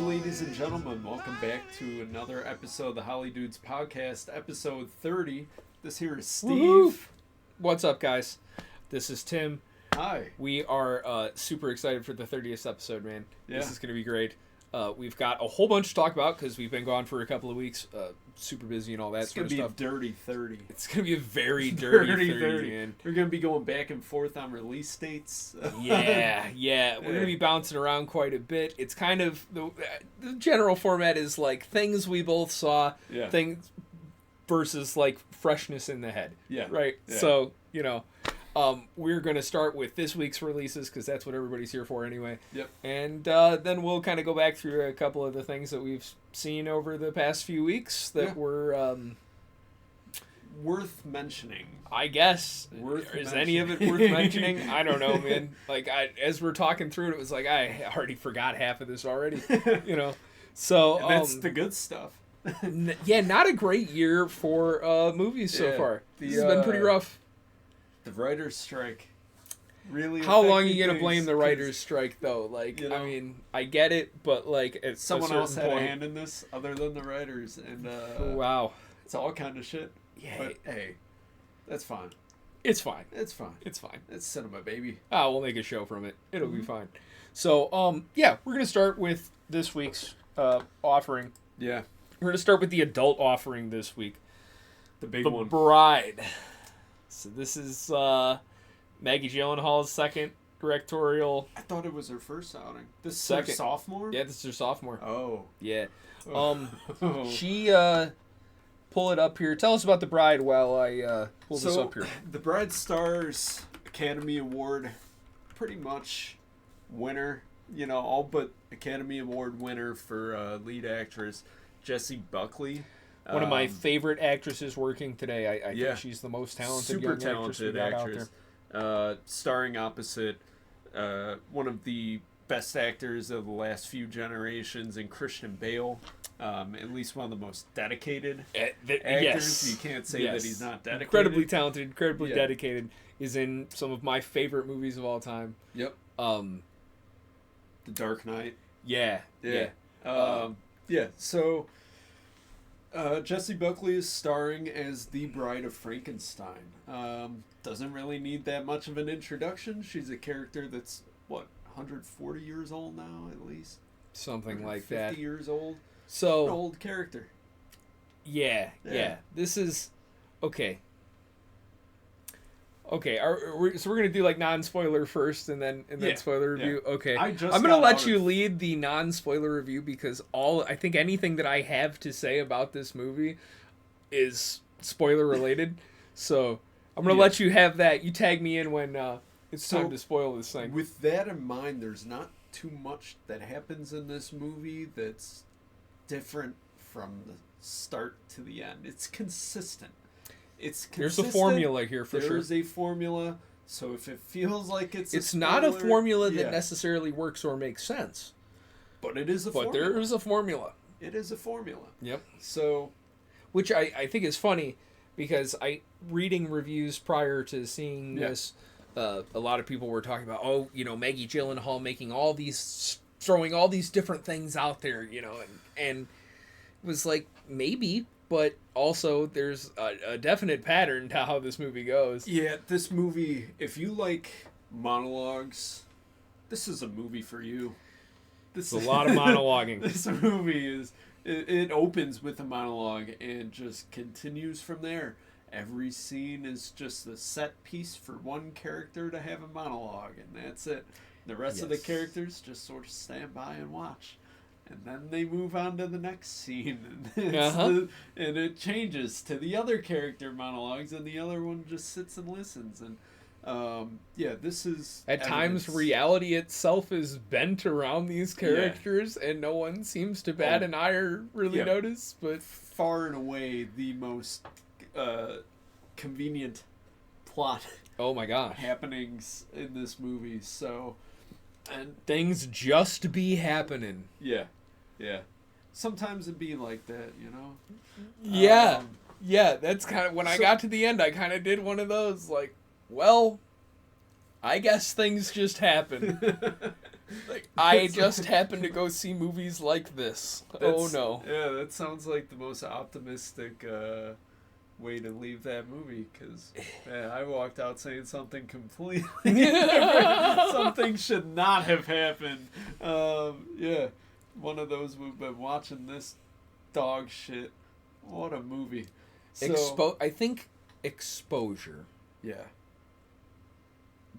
ladies and gentlemen. Welcome back to another episode of the HollyDudes podcast, episode 30. This here is Steve. Woo-hoo. What's up, guys? This is Tim. Hi. We are super excited for the 30th episode, man. Yeah. This is going to be great. We've got a whole bunch to talk about because we've been gone for a couple of weeks, super busy and all that sort of stuff. It's going to be a dirty 30. It's going to be a very dirty 30, man. We're going to be going back and forth on release dates. Yeah. We're going to be bouncing around quite a bit. It's kind of, the general format is like things we both saw, things versus like freshness in the head. Yeah. Right? Yeah. So, we're going to start with this week's releases because that's what everybody's here for anyway. Yep. And then we'll kind of go back through a couple of the things that we've seen over the past few weeks that were... worth mentioning. I guess. Is any of it worth mentioning? I don't know, man. Like, as we're talking through it, it was like, I already forgot half of this already. So... And that's the good stuff. Not a great year for movies so far. This has been pretty rough. The writer's strike. Really? How long are you going to blame the writer's strike, though? Like, I mean, I get it, but, like, at someone else had point, a hand in this other than the writers, and wow. It's all kind of shit. Yeah. But, hey, that's fine. It's fine. It's fine. It's fine. It's cinema, baby. We'll make a show from it. It'll be fine. So, we're going to start with this week's offering. Yeah. We're going to start with the adult offering this week. The big The one. Bride. So this is Maggie Gyllenhaal's second directorial. I thought it was her first outing. This is Second. her sophomore? Yeah, this is her sophomore. Oh. Yeah. Oh. She pull it up here. Tell us about The Bride while I pull this up here. The Bride stars Academy Award, pretty much winner. All but Academy Award winner for lead actress Jessie Buckley. One of my favorite actresses working today. I think she's the most talented super young talented actress we got out there. Starring opposite one of the best actors of the last few generations in Christian Bale. At least one of the most dedicated actors. Yes. You can't say that he's not dedicated. Incredibly talented, incredibly dedicated. Is in some of my favorite movies of all time. Yep. The Dark Knight. Yeah. So Jessie Buckley is starring as the Bride of Frankenstein. Doesn't really need that much of an introduction. She's a character that's 140 years old now, at least. Something like that. 50 years old. So an old character. Yeah. This is okay. Okay, so we're gonna do like non-spoiler first, and then spoiler review. Yeah. Okay, I'm gonna let you lead the non-spoiler review because I think anything that I have to say about this movie is spoiler related. So I'm gonna let you have that. You tag me in when it's time to spoil this thing. With that in mind, there's not too much that happens in this movie that's different from the start to the end. It's consistent. There's a formula here for sure. There's a formula, so if it feels like it's not a formula that necessarily works or makes sense. But it is a formula. But there is a formula. It is a formula. Yep. So, which I think is funny because reading reviews prior to seeing this, a lot of people were talking about, Maggie Gyllenhaal throwing all these different things out there, and it was like, maybe. But also, there's a definite pattern to how this movie goes. Yeah, this movie, if you like monologues, this is a movie for you. It's a lot of monologuing. This movie it opens with a monologue and just continues from there. Every scene is just a set piece for one character to have a monologue, and that's it. The rest of the characters just sort of stand by and watch. And then they move on to the next scene, and it changes to the other character monologues, and the other one just sits and listens. And this is at times reality itself is bent around these characters, and no one seems to bat an eye or really notice. But far and away the most convenient plot. Oh my gosh! Happenings in this movie. So, and things just be happening. Yeah. Sometimes it'd be like that, Yeah. That's kind of when I got to the end. I kind of did one of those, like, well, I guess things just happen. Like, I just happened to go see movies like this. Oh no. Yeah, that sounds like the most optimistic way to leave that movie, because I walked out saying something completely different. Something should not have happened. Yeah, one of those we've been watching this dog shit. What a movie. So, I think exposure yeah.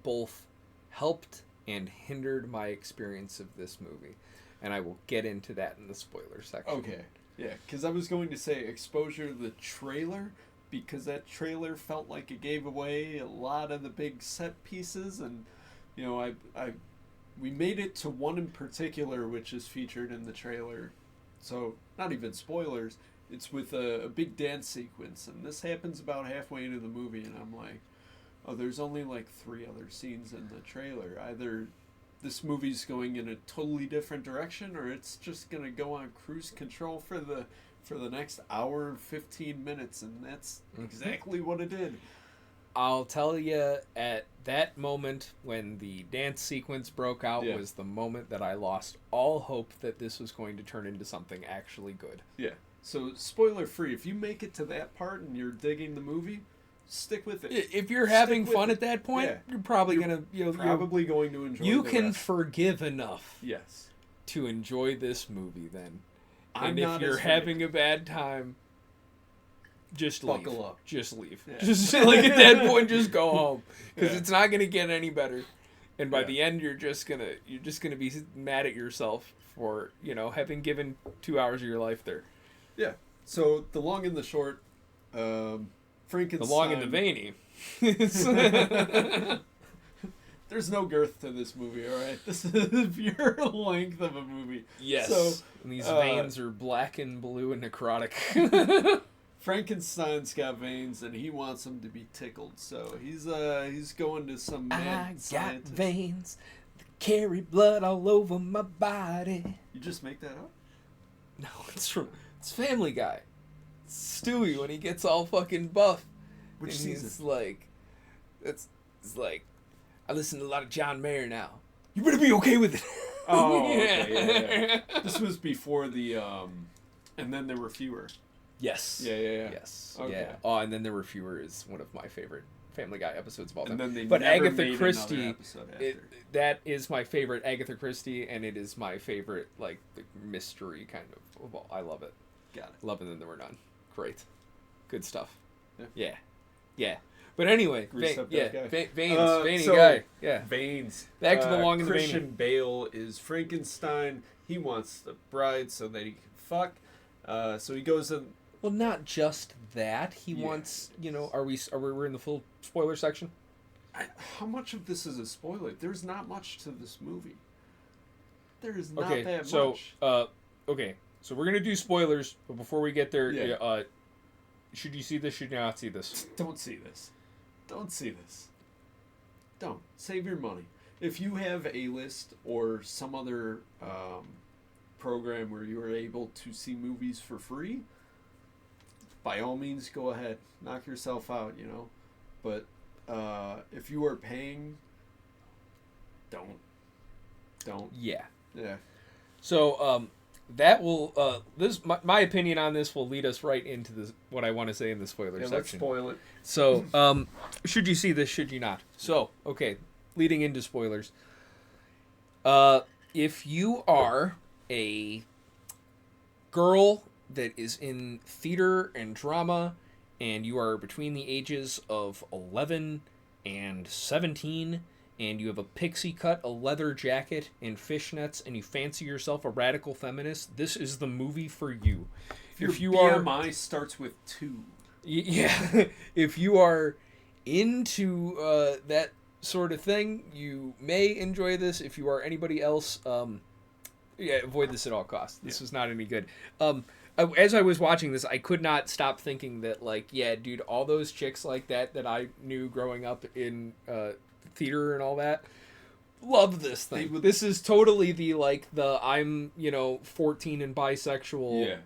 both helped and hindered my experience of this movie. And I will get into that in the spoiler section. Okay. Yeah, because I was going to say exposure to the trailer, because that trailer felt like it gave away a lot of the big set pieces, and you know, we made it to one in particular which is featured in the trailer. So, not even spoilers, it's with a big dance sequence, and this happens about halfway into the movie, and I'm like, oh, there's only like 3 other scenes in the trailer. Either this movie's going in a totally different direction, or it's just going to go on cruise control for the next hour and 15 minutes, and that's exactly what it did. I'll tell you, at that moment when the dance sequence broke out was the moment that I lost all hope that this was going to turn into something actually good. Yeah. So, spoiler free, if you make it to that part and you're digging the movie, stick with it. If you're having fun at that point, you're probably going to going to enjoy You the can rest. Forgive enough to enjoy this movie then. And if you're having a bad time, just leave. Buckle up. Just leave. Yeah. Just like at that point, just go home, because it's not going to get any better. And by the end, you're just gonna be mad at yourself for having given 2 hours of your life there. Yeah. So the long and the short, Frankenstein. The long and the veiny. There's no girth to this movie, all right? This is pure length of a movie. Yes. So, and these veins are black and blue and necrotic. Frankenstein's got veins, and he wants them to be tickled. So he's going to some mad scientist. I got veins that carry blood all over my body. You just make that up? No, it's Family Guy. It's Stewie when he gets all fucking buff. Which and season? It's like, I listen to a lot of John Mayer now. You better be okay with it. Oh, okay, yeah. This was before the, and then there were fewer. Yes. Yeah. Yes. Okay. Yeah. Oh, and then there were fewer is one of my favorite Family Guy episodes of all time. And then they but never Agatha made Christie, episode after. that is my favorite Agatha Christie, and it is my favorite like the mystery kind of. Well, I love it. Got it. Love and Then There Were None. Great. Good stuff. Yeah. Yeah. But anyway, Veins, veiny guy. Yeah. Veins. Back to the long and the veiny. Christian Bale is Frankenstein. He wants the bride so that he can fuck. So he goes in. Well, not just that. He wants. Are we in the full spoiler section? How much of this is a spoiler? There's not much to this movie. There is not that much. Okay. So we're gonna do spoilers, but before we get there, should you see this? Should you not see this? Don't see this. Don't see this. Don't. Save your money. If you have A-List or some other program where you are able to see movies for free, by all means, go ahead. Knock yourself out, But if you are paying, don't. Yeah. Yeah. So that will my opinion on this will lead us right into what I want to say in the spoiler section. Let's spoil it. So should you see this? Should you not? So okay, leading into spoilers. If you are a girl that is in theater and drama, and you are between the ages of 11 and 17, and you have a pixie cut, a leather jacket, and fishnets, and you fancy yourself a radical feminist, this is the movie for you. If your BMI starts with 2. Yeah. If you are into that sort of thing, you may enjoy this. If you are anybody else, avoid this at all costs. This is not any good. As I was watching this, I could not stop thinking that, dude, all those chicks like that I knew growing up in theater and all that, love this thing. This is totally the I'm 14 and bisexual,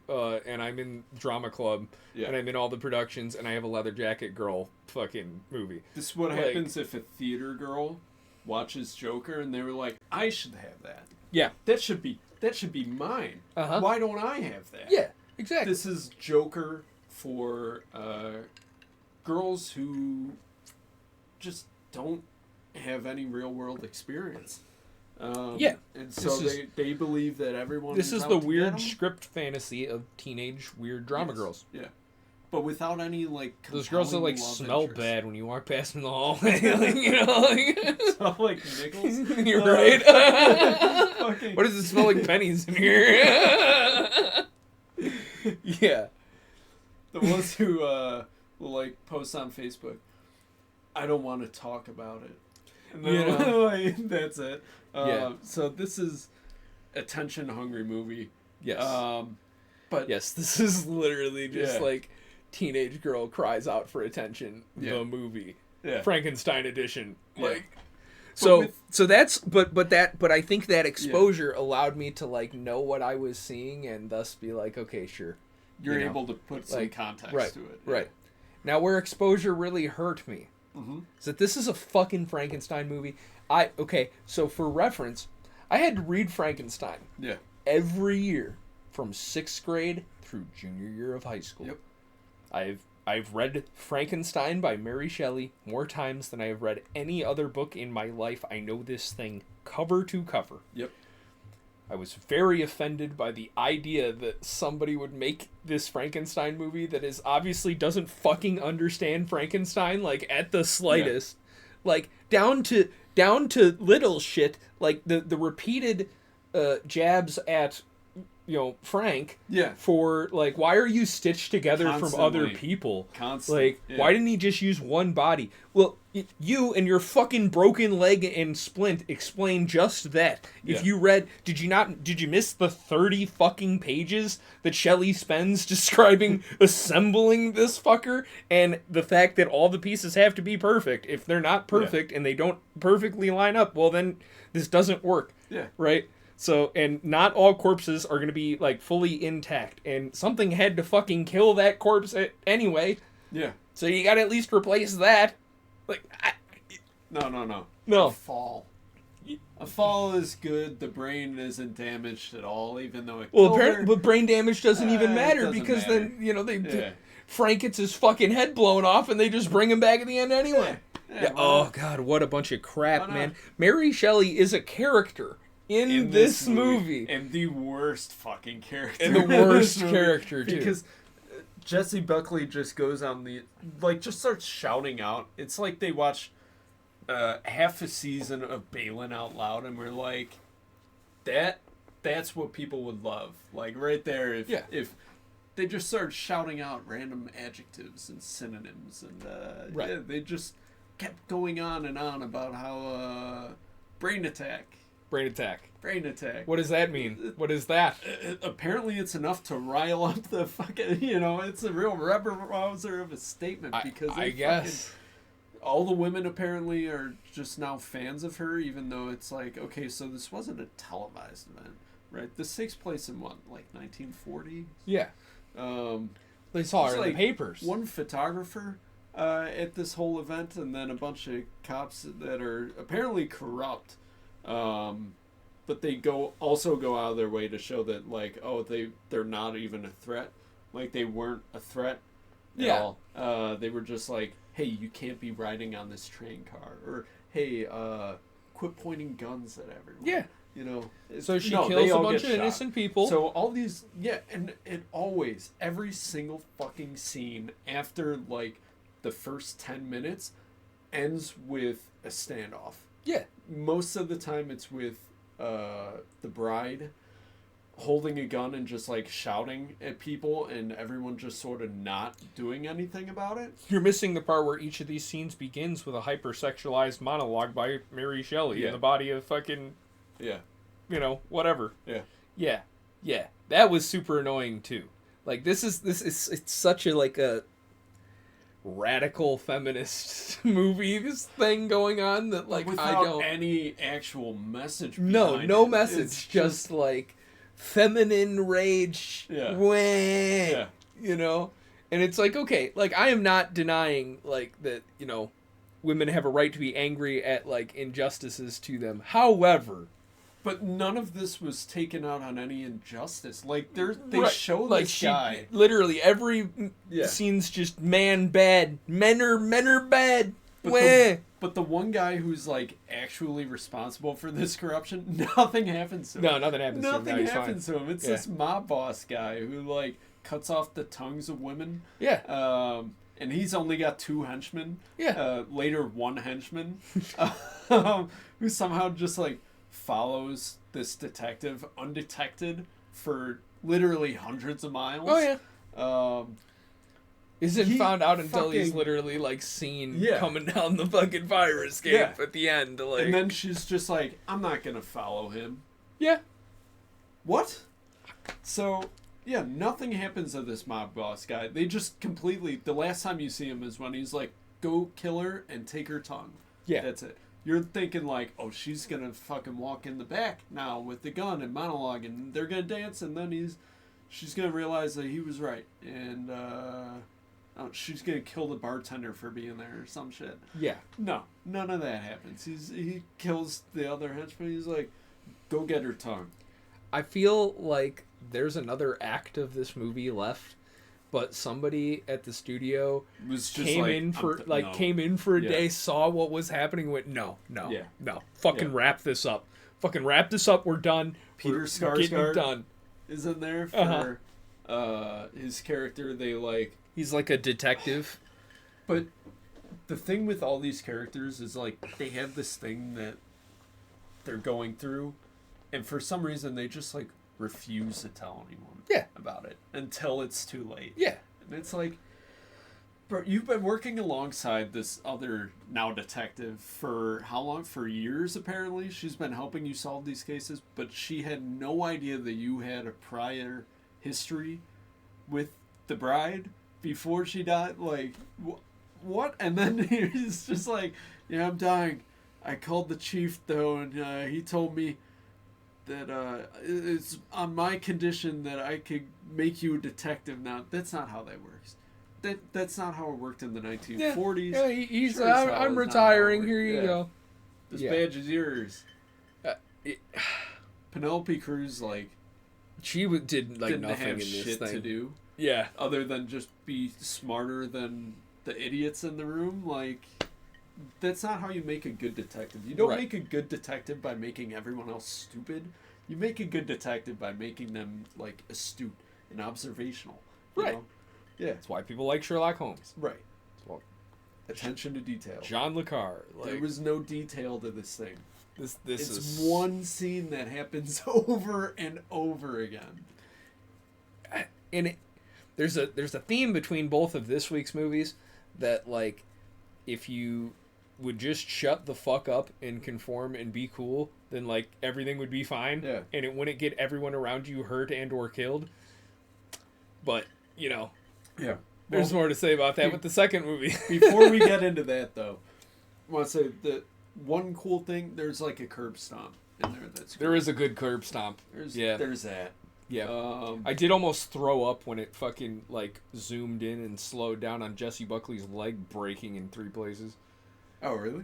and I'm in drama club, and I'm in all the productions, and I have a leather jacket girl fucking movie. This is what happens if a theater girl watches Joker, and they were like, I should have that. Yeah. That should be mine. Uh-huh. Why don't I have that? Yeah, exactly. This is Joker for girls who just don't have any real world experience. Yeah. And so they believe that everyone This is out the to weird get 'em. script fantasy of teenage weird drama girls. Yeah. But without any, like, Those girls that, like, love smell interest. bad when you walk past them in the hallway. Like, you know, like... Smell like nickels? You're right. Fucking... What does it smell like pennies in here? Yeah. The ones who will, like, post on Facebook, I don't want to talk about it. And then, like, that's it. So this is attention-hungry movie. Yes. But yes, this is literally just like teenage girl cries out for attention. The movie, Frankenstein edition. Like, so that's but I think that exposure allowed me to like know what I was seeing and thus be like, okay, sure, you're able to put some context to it. Right. Now, where exposure really hurt me is that this is a fucking Frankenstein movie. So for reference, I had to read Frankenstein every year from 6th grade through junior year of high school. Yep. I've read Frankenstein by Mary Shelley more times than I have read any other book in my life. I know this thing cover to cover. Yep. I was very offended by the idea that somebody would make this Frankenstein movie that is obviously doesn't fucking understand Frankenstein, like, at the slightest. Like, down to little shit, like the repeated jabs at, you know, Frank for, like, why are you stitched together from other people? Like, why didn't he just use one body? Well, you and your fucking broken leg and splint explain just that. If you read, did you miss the 30 fucking pages that Shelley spends describing assembling this fucker and the fact that all the pieces have to be perfect? If they're not perfect and they don't perfectly line up, well, then this doesn't work. Yeah. Right? So, and not all corpses are going to be, like, fully intact. And something had to fucking kill that corpse anyway. Yeah. So you got to at least replace that. Like, No. No. A fall is good. The brain isn't damaged at all, even though it but brain damage doesn't even matter because matter. then, you know, Frank gets his fucking head blown off and they just bring him back at the end anyway. Oh, God, what a bunch of crap, man. Mary Shelley is a character in this movie. And the worst fucking character. And the worst character, too. Because Jesse Buckley just goes on just starts shouting out. It's like they watch half a season of Balin out loud and we're like, that's what people would love. Like, right there, if they just started shouting out random adjectives and synonyms and they just kept going on and on about how brain attack. What does that mean? What is that? Apparently it's enough to rile up the fucking, it's a real rubber rouser of a statement because I guess all the women apparently are just now fans of her, even though it's like, okay, so this wasn't a televised event, right? This takes place in what, like 1940? Yeah. They saw her in the papers. One photographer at this whole event, and then a bunch of cops that are apparently corrupt. But they also go out of their way to show that, like, they're not even a threat. Like, they weren't a threat at all. They were just like, hey, you can't be riding on this train car. Or, hey, quit pointing guns at everyone. Yeah. So she kills a bunch of innocent people. So all these, and it always, every single fucking scene after, like, the first 10 minutes ends with a standoff. Yeah. Most of the time it's with the bride holding a gun and just like shouting at people and everyone just sort of not doing anything about it. You're missing the part where each of these scenes begins with a hypersexualized monologue by Mary Shelley in the body of fucking whatever. Yeah. That was super annoying too. Like it's such a radical feminist movie, this thing going on that, like, without I don't any actual message. No message. It's just like feminine rage. And it's like, okay, like, I am not denying, like, that, women have a right to be angry at like injustices to them. However, but none of this was taken out on any injustice. Like they right, show like this guy. Literally every scene's just man bad. Men are bad. But the one guy who's like actually responsible for this corruption, nothing happens to him. No, nothing happens to him. Nothing happens to him. It's this mob boss guy who like cuts off the tongues of women. Yeah. And he's only got 2 henchmen. Yeah. Later, 1 henchman, who somehow just like follows this detective undetected for literally hundreds of miles. Oh yeah. Isn't found out until he's fucking- literally like seen Yeah. coming down the fucking fire escape at the end. Like, And then she's just like, I'm not gonna follow him. yeah. What? So, yeah, nothing happens to this mob boss guy. They just completely. The last time you see him is when he's like, go kill her and take her tongue. Yeah. That's it. You're thinking, like, oh, she's gonna fucking walk in the back now with the gun and monologue, and they're gonna dance, and then she's gonna realize that he was right. And, she's gonna kill the bartender for being there or some shit. Yeah. No, none of that happens. He kills the other henchman. He's like, go get her tongue. I feel like there's another act of this movie left, but somebody at the studio Was just came like, in for no. came in for a Yeah. day, saw what was happening, went no, Yeah. fucking Yeah. wrap this up, we're done. Peter We're getting it Skarsgård done. is in there for his character. They like, He's like a detective. but the thing with all these characters is like they have this thing that they're going through, and for some reason they just like refuse to tell anyone about it until it's too late. Yeah. And it's like, bro, you've been working alongside this other now detective for how long? For years, apparently. She's been helping you solve these cases, but she had no idea that you had a prior history with the bride before she died. Like, what? And then he's just like, yeah, I'm dying. I called the chief, though, and he told me that it's on my condition that I could make you a detective now. That's not how that works. That's not how it worked in the 1940s. Yeah, he's Sure as hell I'm is not retiring. how it Here worked. you Yeah. go. This Yeah. badge is yours. It, Penelope Cruz, like, she did like didn't nothing have in this shit thing. to do Yeah. other than just be smarter than the idiots in the room. Like, that's not how you make a good detective. You don't Right. make a good detective by making everyone else stupid. You make a good detective by making them, like, astute and observational. You Right. know? Yeah. That's why people like Sherlock Holmes. Right. Well, Attention to detail. John Le Carre. Like, There was no detail to this thing. this It's is one scene that happens over and over again. and there's a theme between both of this week's movies that, like, if you would just shut the fuck up and conform and be cool, then like everything would be fine. Yeah. And it wouldn't get everyone around you hurt and or killed. But, you know, Yeah. there's more to say about that with the second movie. Before we get into that, though, I want to say that one cool thing, there's like a curb stomp in there that's cool. There is a good curb stomp. There's that. Yeah. I did almost throw up when it fucking like zoomed in and slowed down on Jesse Buckley's leg breaking in 3 places. Oh, really?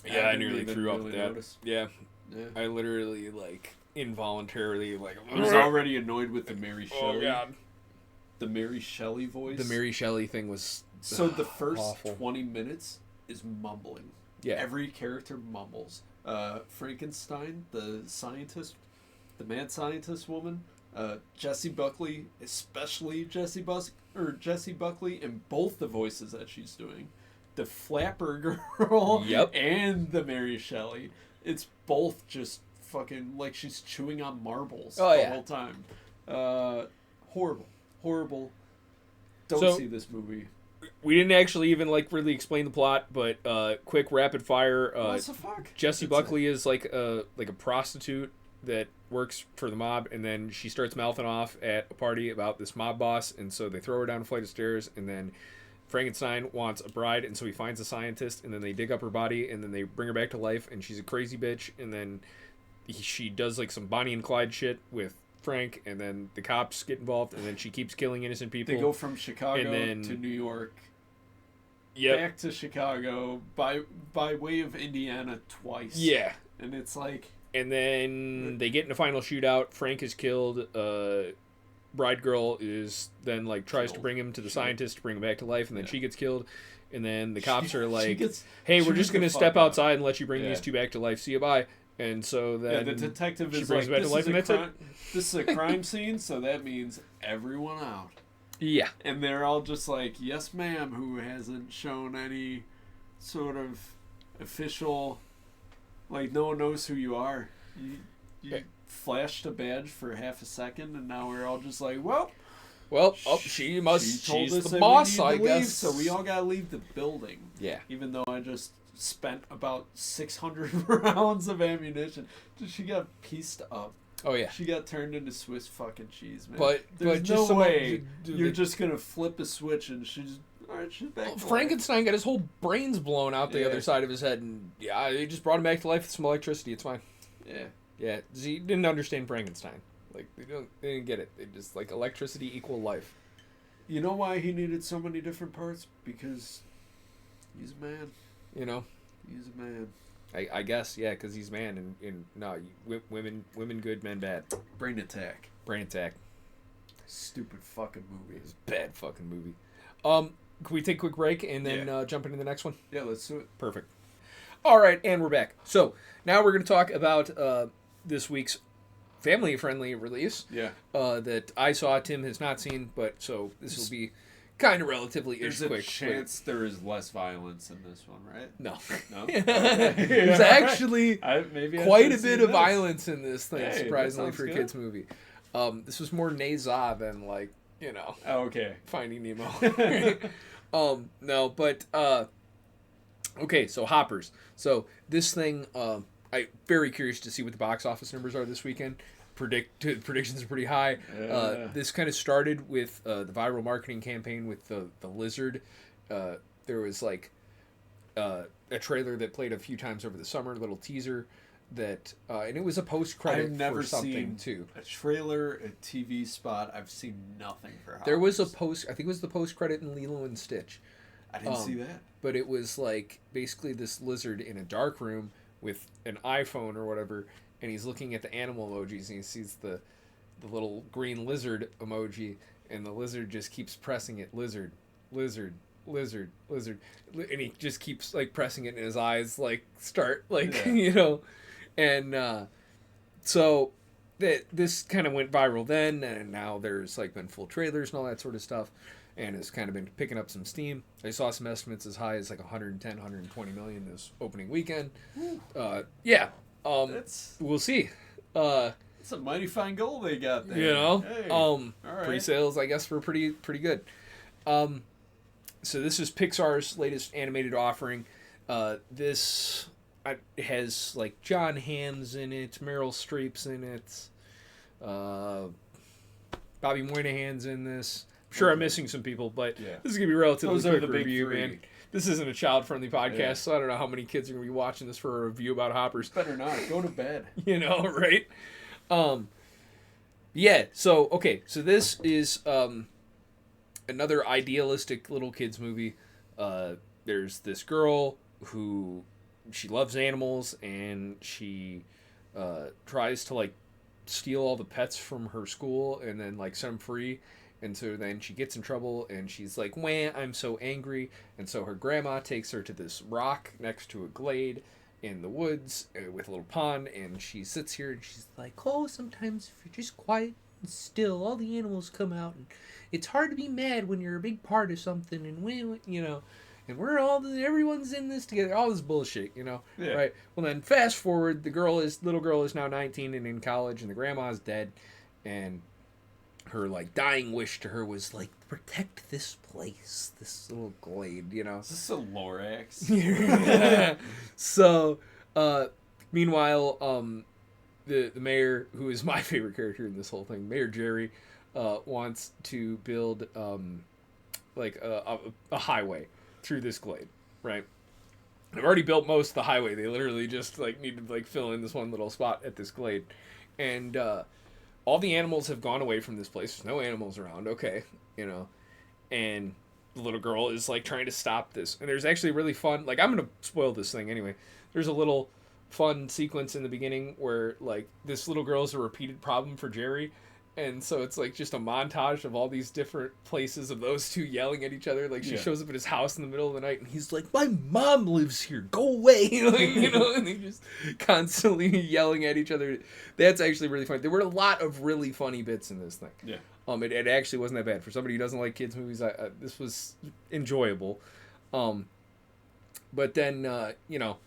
Yeah, I didn't nearly even threw up really at that. notice. Yeah. Yeah. I literally like involuntarily like I was already annoyed with the Mary oh Shelley. god. The Mary Shelley voice. The Mary Shelley thing was So the first awful. 20 minutes is mumbling. Yeah. Every character mumbles. Frankenstein, the scientist, the mad scientist woman, Jessie Buckley, especially Jessie Buckley, in both the voices that she's doing. The Flapper girl Yep. and the Mary Shelley. It's both just fucking like she's chewing on marbles Oh, the yeah. whole time. Horrible. Don't So- see this movie. We didn't actually even like really explain the plot, but quick rapid fire. What the fuck? Jesse That's Buckley is like a prostitute that works for the mob, and then she starts mouthing off at a party about this mob boss, and so they throw her down a flight of stairs, and then Frankenstein wants a bride, and so he finds a scientist, and then they dig up her body, and then they bring her back to life, and she's a crazy bitch, and then she does like some Bonnie and Clyde shit with Frank, and then the cops get involved, and then she keeps killing innocent people. They go from Chicago And then- to New York back to Chicago by way of Indiana twice. Yeah. And it's like... And then they get in a final shootout. Frank is killed. Bride girl is then like tries to bring him to the scientist to bring him back to life, and then she gets killed. And then the cops are like, "Hey, we're just gonna step outside and let you bring these two back to life. See you, bye." And so then the detective is brings like, back to life, and that's it. This is a crime scene, so that means everyone out. Yeah. And they're all just like, "Yes, ma'am," who hasn't shown any sort of official, like, no one knows who you are. You flashed a badge for half a second, and now we're all just like, well, she's us the boss, I guess. Leave, so we all gotta leave the building. Yeah. Even though I just spent about 600 rounds of ammunition. She got pieced up. Oh, yeah. She got turned into Swiss fucking cheese, man. But there's just no way you're just gonna flip a switch and she's back. Frankenstein got his whole brains blown out the other side of his head, and they just brought him back to life with some electricity. It's fine. Yeah. Yeah. He didn't understand Frankenstein. Like, they didn't get it. They just, like, electricity equal life. You know why he needed so many different parts? Because he's a man. You know? He's a man. I guess, yeah, because he's man, and no, women good, men bad. Brain Attack. Stupid fucking movie. It's a bad fucking movie. Can we take a quick break and then jump into the next one? Yeah, let's do it. Perfect. All right, and we're back. So now we're going to talk about this week's family-friendly release. Yeah. That I saw. Tim has not seen, but so this will be kind of relatively quick. There's a chance there is less violence in this one, right? No. No? There's actually quite a bit of violence in this thing, surprisingly, for a kid's movie. This was more Naza than, like, you know. Oh, okay. Finding Nemo. No, but... okay, so Hoppers. So this thing, I'm very curious to see what the box office numbers are this weekend. Predictions are pretty high. This kind of started with the viral marketing campaign with the lizard. There was like a trailer that played a few times over the summer, a little teaser that, and it was a post credit for something too. A trailer, a TV spot. I've seen nothing for Hoppers. There was a post. I think it was the post credit in Lilo and Stitch. I didn't see that. But it was like basically this lizard in a dark room with an iPhone or whatever, and he's looking at the animal emojis, and he sees the little green lizard emoji, and the lizard just keeps pressing it, lizard, lizard, lizard, lizard, and he just keeps like pressing it, and his eyes like start like you know, and so this kind of went viral then, and now there's like been full trailers and all that sort of stuff. And it's kind of been picking up some steam. I saw some estimates as high as like 110, 120 million this opening weekend. We'll see. It's a mighty fine goal they got there. You know, right. Pre-sales I guess were pretty good. So this is Pixar's latest animated offering. This has like John Hamm's in it, Meryl Streep's in it, Bobby Moynihan's in this. Sure, I'm missing some people, but this is going to be a relatively quick review, man. This isn't a child-friendly podcast, so I don't know how many kids are going to be watching this for a review about Hoppers. Better not. Go to bed. You know, right? So this is another idealistic little kids movie. There's this girl who, she loves animals, and she tries to, like, steal all the pets from her school and then, like, set them free. And so then she gets in trouble, and she's like, "Wah, I'm so angry." And so her grandma takes her to this rock next to a glade in the woods with a little pond, and she sits here, and she's like, "Oh, sometimes if you're just quiet and still, all the animals come out, and it's hard to be mad when you're a big part of something, and you know, and everyone's in this together." All this bullshit, you know, right? Well, then fast forward, little girl is now 19 and in college, and the grandma's dead, and her like dying wish to her was like, protect this place, this little glade, you know. Is this a Lorax? So meanwhile, the mayor, who is my favorite character in this whole thing, Mayor Jerry, wants to build like a highway through this glade, right? They've already built most of the highway. They literally just like need to like fill in this one little spot at this glade, and all the animals have gone away from this place. There's no animals around. Okay, you know, and the little girl is like trying to stop this. And there's actually really fun, like, I'm gonna spoil this thing anyway. There's a little fun sequence in the beginning where like this little girl is a repeated problem for Jerry. And so it's like just a montage of all these different places of those two yelling at each other. Like she shows up at his house in the middle of the night and he's like, my mom lives here, go away. Like, you know, and they just constantly yelling at each other. That's actually really funny. There were a lot of really funny bits in this thing. Yeah. It actually wasn't that bad. For somebody who doesn't like kids movies, this was enjoyable. But then, you know,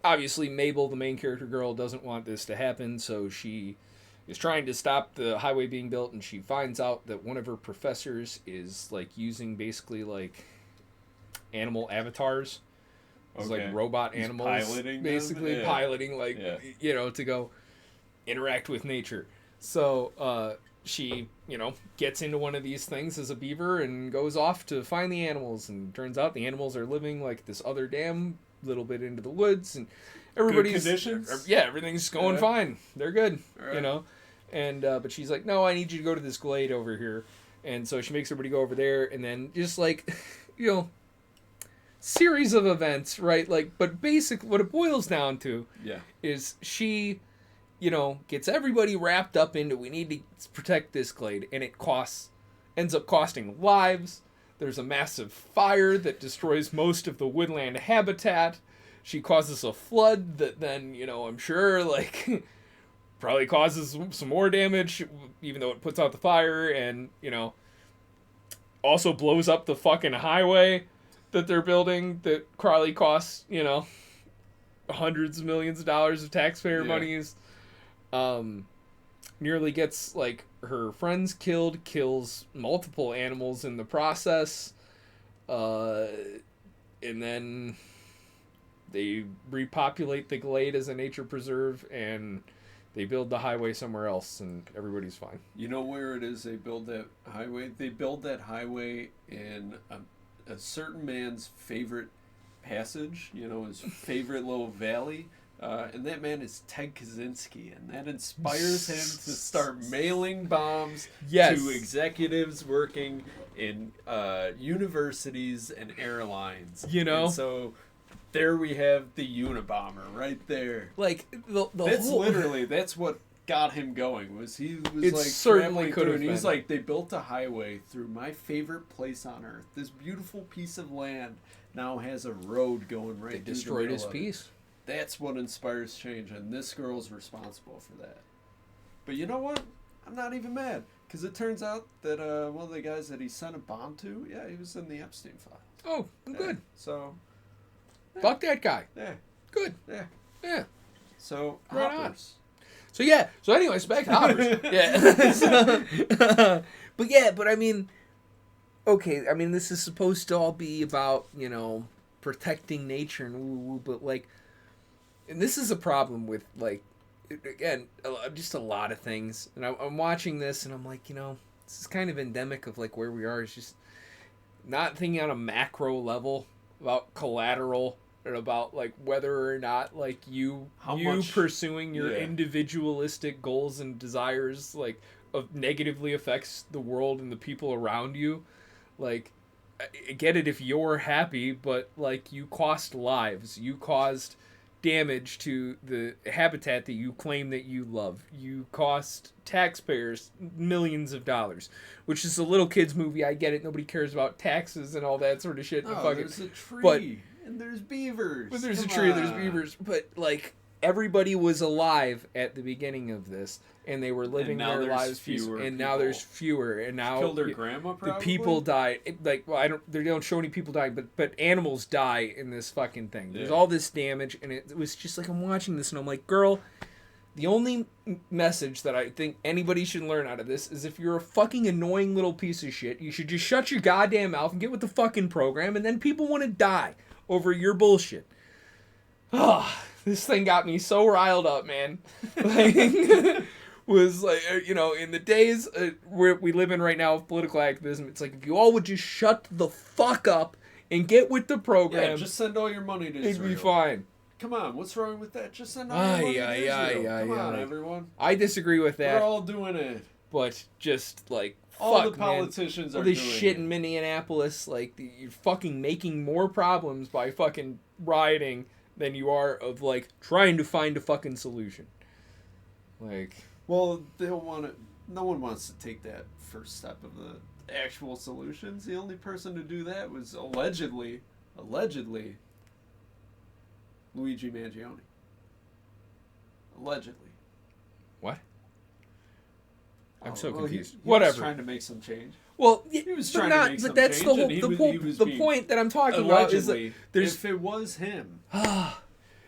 obviously Mabel, the main character girl, doesn't want this to happen, so she is trying to stop the highway being built, and she finds out that one of her professors is like using basically like animal avatars. It's like robot animals, piloting basically piloting, like, you know, to go interact with nature. So she, you know, gets into one of these things as a beaver and goes off to find the animals, and turns out the animals are living like this other dam, little bit into the woods, and everybody's good conditions? Everything's going fine. They're good, right. you know. And but she's like, no, I need you to go to this glade over here, and so she makes everybody go over there, and then just like, you know, series of events, right? Like, but basic, what it boils down to, is she, you know, gets everybody wrapped up into, we need to protect this glade, and it ends up costing lives. There's a massive fire that destroys most of the woodland habitat. She causes a flood that then, you know, I'm sure, like, probably causes some more damage, even though it puts out the fire, and, you know, also blows up the fucking highway that they're building that probably costs, you know, hundreds of millions of dollars of taxpayer monies. Nearly gets, like, her friends killed, kills multiple animals in the process, and then they repopulate the glade as a nature preserve, and they build the highway somewhere else, and everybody's fine. You know where it is they build that highway? They build that highway in a certain man's favorite passage, you know, his favorite little valley. And that man is Ted Kaczynski, and that inspires him to start mailing bombs to executives working in universities and airlines. You know? And so there we have the Unabomber right there. Like, that's whole... literally, that's what got him going, was he was it like certainly through, and he's like, they built a highway through my favorite place on earth. This beautiful piece of land now has a road going right through destroyed the his piece. That's what inspires change, and this girl's responsible for that. But you know what? I'm not even mad, because it turns out that one of the guys that he sent a bomb to, he was in the Epstein files. Oh, good. So, fuck that guy. Yeah. Good. Yeah. So, right Hoppers. On. So anyways, back to Hoppers. But I mean, okay, I mean, this is supposed to all be about, you know, protecting nature and woo-woo, but like, and this is a problem with, like, again, just a lot of things. And I'm watching this, and I'm like, you know, this is kind of endemic of, like, where we are. It's just not thinking on a macro level about collateral and about, like, whether or not, like, you pursuing your individualistic goals and desires, like, negatively affects the world and the people around you. Like, I get it if you're happy, but, like, you cost lives. You caused damage to the habitat that you claim that you love. You cost taxpayers millions of dollars, which is a little kids movie. I get it. Nobody cares about taxes and all that sort of shit. Oh, there's a tree and there's beavers. But there's a tree and there's beavers. But, like, everybody was alive at the beginning of this, and they were living their lives peacefully. And now there's fewer. And now killed their grandma. Probably? The people died. Like, well, they don't show any people dying, but animals die in this fucking thing. There's all this damage, and it was just like, I'm watching this, and I'm like, girl, the only message that I think anybody should learn out of this is if you're a fucking annoying little piece of shit, you should just shut your goddamn mouth and get with the fucking program, and then people want to die over your bullshit. This thing got me so riled up, man. Like, was like, you know, in the days we live in right now of political activism, it's like, if you all would just shut the fuck up and get with the program. Yeah, just send all your money to Israel. It'd be fine. Come on, what's wrong with that? Just send all your money to Israel. Come on, everyone. I disagree with that. We're all doing it. But just, like, All fuck, the politicians man. are this doing shit it. in Minneapolis, like you're fucking making more problems by fucking rioting than you are of like trying to find a fucking solution. Like, well, they don't want to. No one wants to take that first step of the actual solutions. The only person to do that was allegedly, Luigi Mangione. Allegedly. what? I'm so well, confused. He Whatever. was trying to make some change. Well, He was but trying not, to make but some that's change. the whole And he was the being- point that I'm talking about is that Allegedly, there's if it was him. 'Cause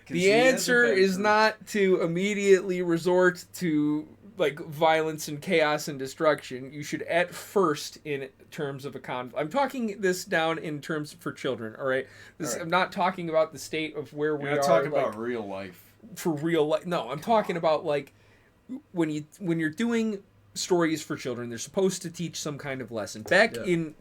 the he had answer been is through- not to immediately resort to like violence and chaos and destruction. You should at first, in terms of a conflict. I'm talking this down in terms for children. All right, All right. I'm not talking about the state of where we You're not are. talking like, about real life. for real life. No, I'm talking about like when you're doing stories for children, they're supposed to teach some kind of lesson. Back in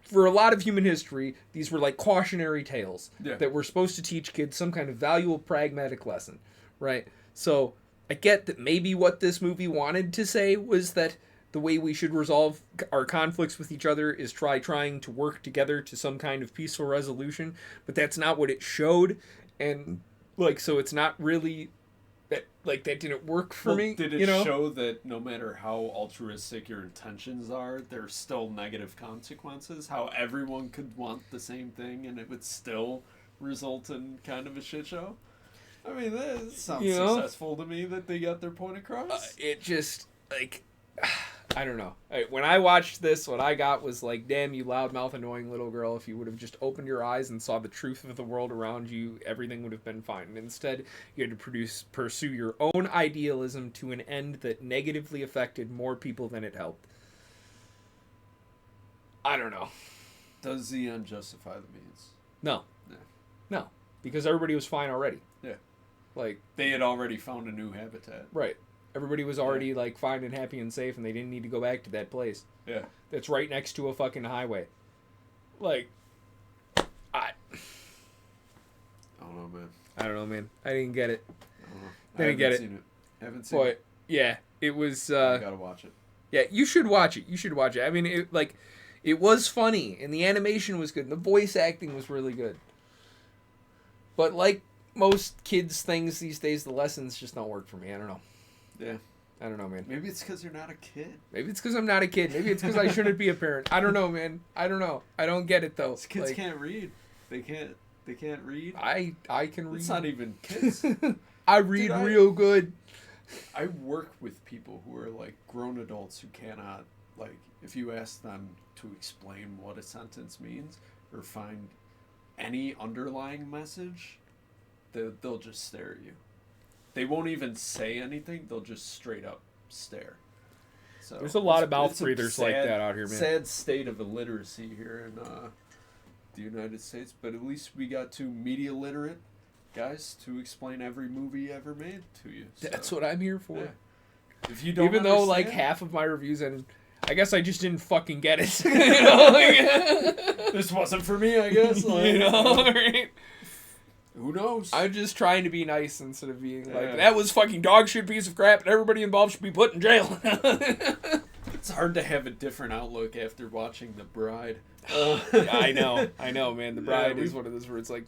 for a lot of human history, these were like cautionary tales that were supposed to teach kids some kind of valuable, pragmatic lesson, right? So I get that maybe what this movie wanted to say was that the way we should resolve our conflicts with each other is trying to work together to some kind of peaceful resolution, but that's not what it showed, and like so it's not really that like that didn't work for me. Did it show that no matter how altruistic your intentions are, there's still negative consequences? How everyone could want the same thing and it would still result in kind of a shit show? I mean, that sounds successful to me that they got their point across. It just, like, I don't know. When I watched this, what I got was like, damn, you loudmouth, annoying little girl. If you would have just opened your eyes and saw the truth of the world around you, everything would have been fine. And instead, you had to pursue your own idealism to an end that negatively affected more people than it helped. I don't know. Does the end justify the means? No. Yeah. No. Because everybody was fine already. Yeah. Like, they had already found a new habitat. Right. Everybody was already like fine and happy and safe, and they didn't need to go back to that place. Yeah. That's right next to a fucking highway. Like, I don't know, man. I don't know, man. I didn't get it. I Didn't get it. Seen it. Haven't seen it. Yeah, it was. I gotta watch it. Yeah, you should watch it. You should watch it. I mean, it was funny, and the animation was good, and the voice acting was really good. But like most kids' things these days, the lessons just don't work for me. I don't know. Yeah. I don't know, man. Maybe it's because you're not a kid. Maybe it's because I'm not a kid. Maybe it's because I shouldn't be a parent. I don't know, man. I don't know. I don't get it though. These kids can't read. They can't read. I can read. It's not even kids. I read real good. I work with people who are like grown adults who cannot, like, if you ask them to explain what a sentence means or find any underlying message, they'll just stare at you. They won't even say anything. They'll just straight up stare. So there's a lot of mouth it's a breathers like that out here, man. Sad state of illiteracy here in the United States, but at least we got two media literate guys to explain every movie ever made to you. So. That's what I'm here for. Yeah. If you don't Even though like understand- half of my reviews, and I guess I just didn't fucking get it. You know, like, this wasn't for me, I guess. Like, you know, right? Who knows? I'm just trying to be nice instead of being like, that was fucking dog shit piece of crap and everybody involved should be put in jail. It's hard to have a different outlook after watching The Bride. I know, man. The Bride is one of those where it's like,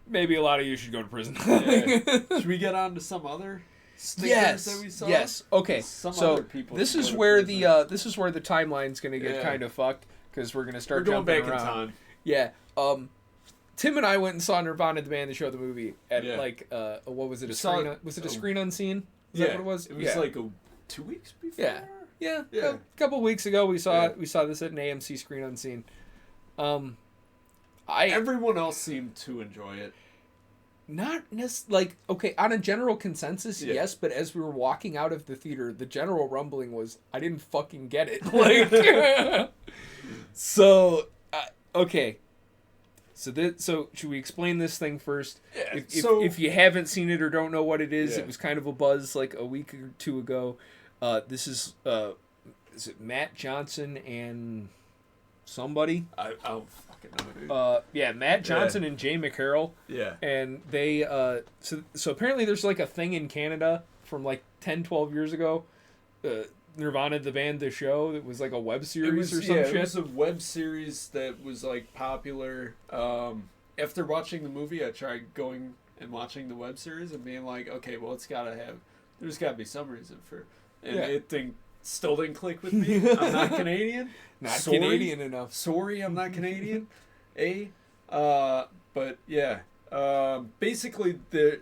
maybe a lot of you should go to prison. Should we get on to some other stickers that we saw? Yes. Okay. Some so other people this should is go to where prison. this is where the timeline's gonna get kind of fucked because we're gonna start We're going jumping back around. in time. Yeah. Tim and I went and saw Nirvana the band, the show, the movie at like what was it? Was it a screen unseen? Is that what it was? It was like 2 weeks before. Yeah. Yeah. A couple weeks ago, we saw this at an AMC screen unseen. Everyone else seemed to enjoy it. Not like okay on a general consensus, yes, but as we were walking out of the theater, the general rumbling was I didn't fucking get it. Like, so okay. So should we explain this thing first? Yeah. If you haven't seen it or don't know what it is, it was kind of a buzz like a week or two ago. This is it Matt Johnson and somebody? I don't fucking know, dude. Matt Johnson and Jay McCarroll. Yeah. And they so apparently there's like a thing in Canada from like 10, 12 years ago. Nirvana the band the show that was like a web series or some shit? It was a web series that was like popular. After watching the movie, I tried going and watching the web series and being like, okay, well, there's gotta be some reason for, and it still didn't click with me. I'm not Canadian. Canadian enough. Sorry, I'm not Canadian. But yeah, basically they're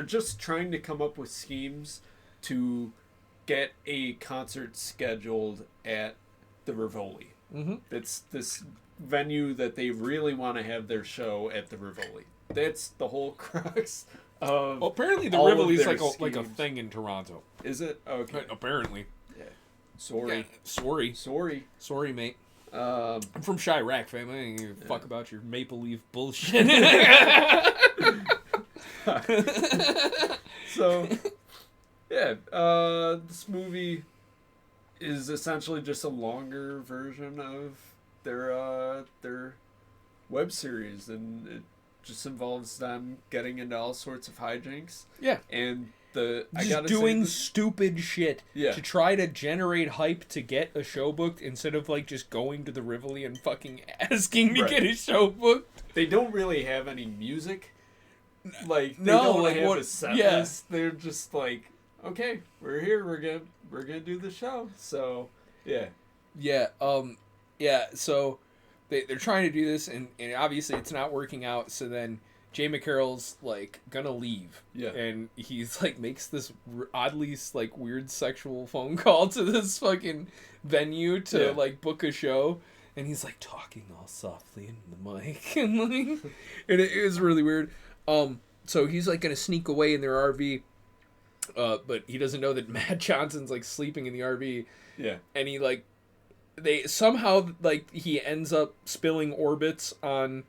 just trying to come up with schemes to get a concert scheduled at the Rivoli. Mm-hmm. It's this venue that they really want to have their show at the Rivoli. That's the whole crux of. Well, apparently the Rivoli's like a thing in Toronto. Is it? Okay. Apparently. Yeah. Sorry. Yeah, sorry, mate. I'm from Chirac, fam. I ain't give a fuck about your Maple Leaf bullshit. So, yeah, this movie is essentially just a longer version of their web series, and it just involves them getting into all sorts of hijinks. Yeah, and doing stupid shit to try to generate hype to get a show booked instead of like just going to the Rivoli and fucking asking to get a show booked. They don't really have any music. Like they don't have a set list. They're just like, okay, we're here. We're gonna do the show. So yeah. So they're trying to do this, and obviously it's not working out. So then Jay McCarroll's like gonna leave. Yeah. And he's like makes this oddly like weird sexual phone call to this fucking venue to like book a show. And he's like talking all softly into the mic and like, and it is really weird. So he's like gonna sneak away in their RV, but he doesn't know that Matt Johnson's like sleeping in the RV. Yeah. And he like, they somehow like he ends up spilling orbits on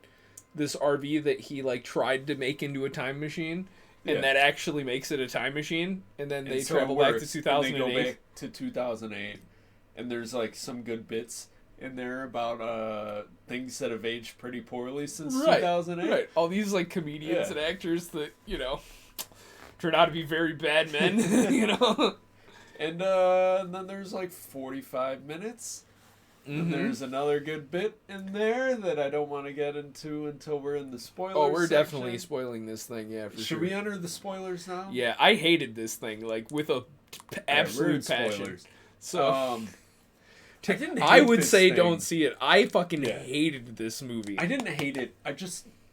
this RV that he like tried to make into a time machine, and that actually makes it a time machine. And then they travel back to 2008. And they go back to 2008, and there's like some good bits in there about things that have aged pretty poorly since 2008. Right. All these like comedians and actors that, you know, turn out to be very bad men, you know. And then there's like 45 minutes. Mm-hmm. And there's another good bit in there that I don't want to get into until we're in the spoilers. Oh, we're section. Definitely spoiling this thing, yeah, for sure. Should we enter the spoilers now? Yeah, I hated this thing, like, with a absolute passion. Spoilers. So, I would say thing. Don't see it. I fucking hated this movie. I didn't hate it.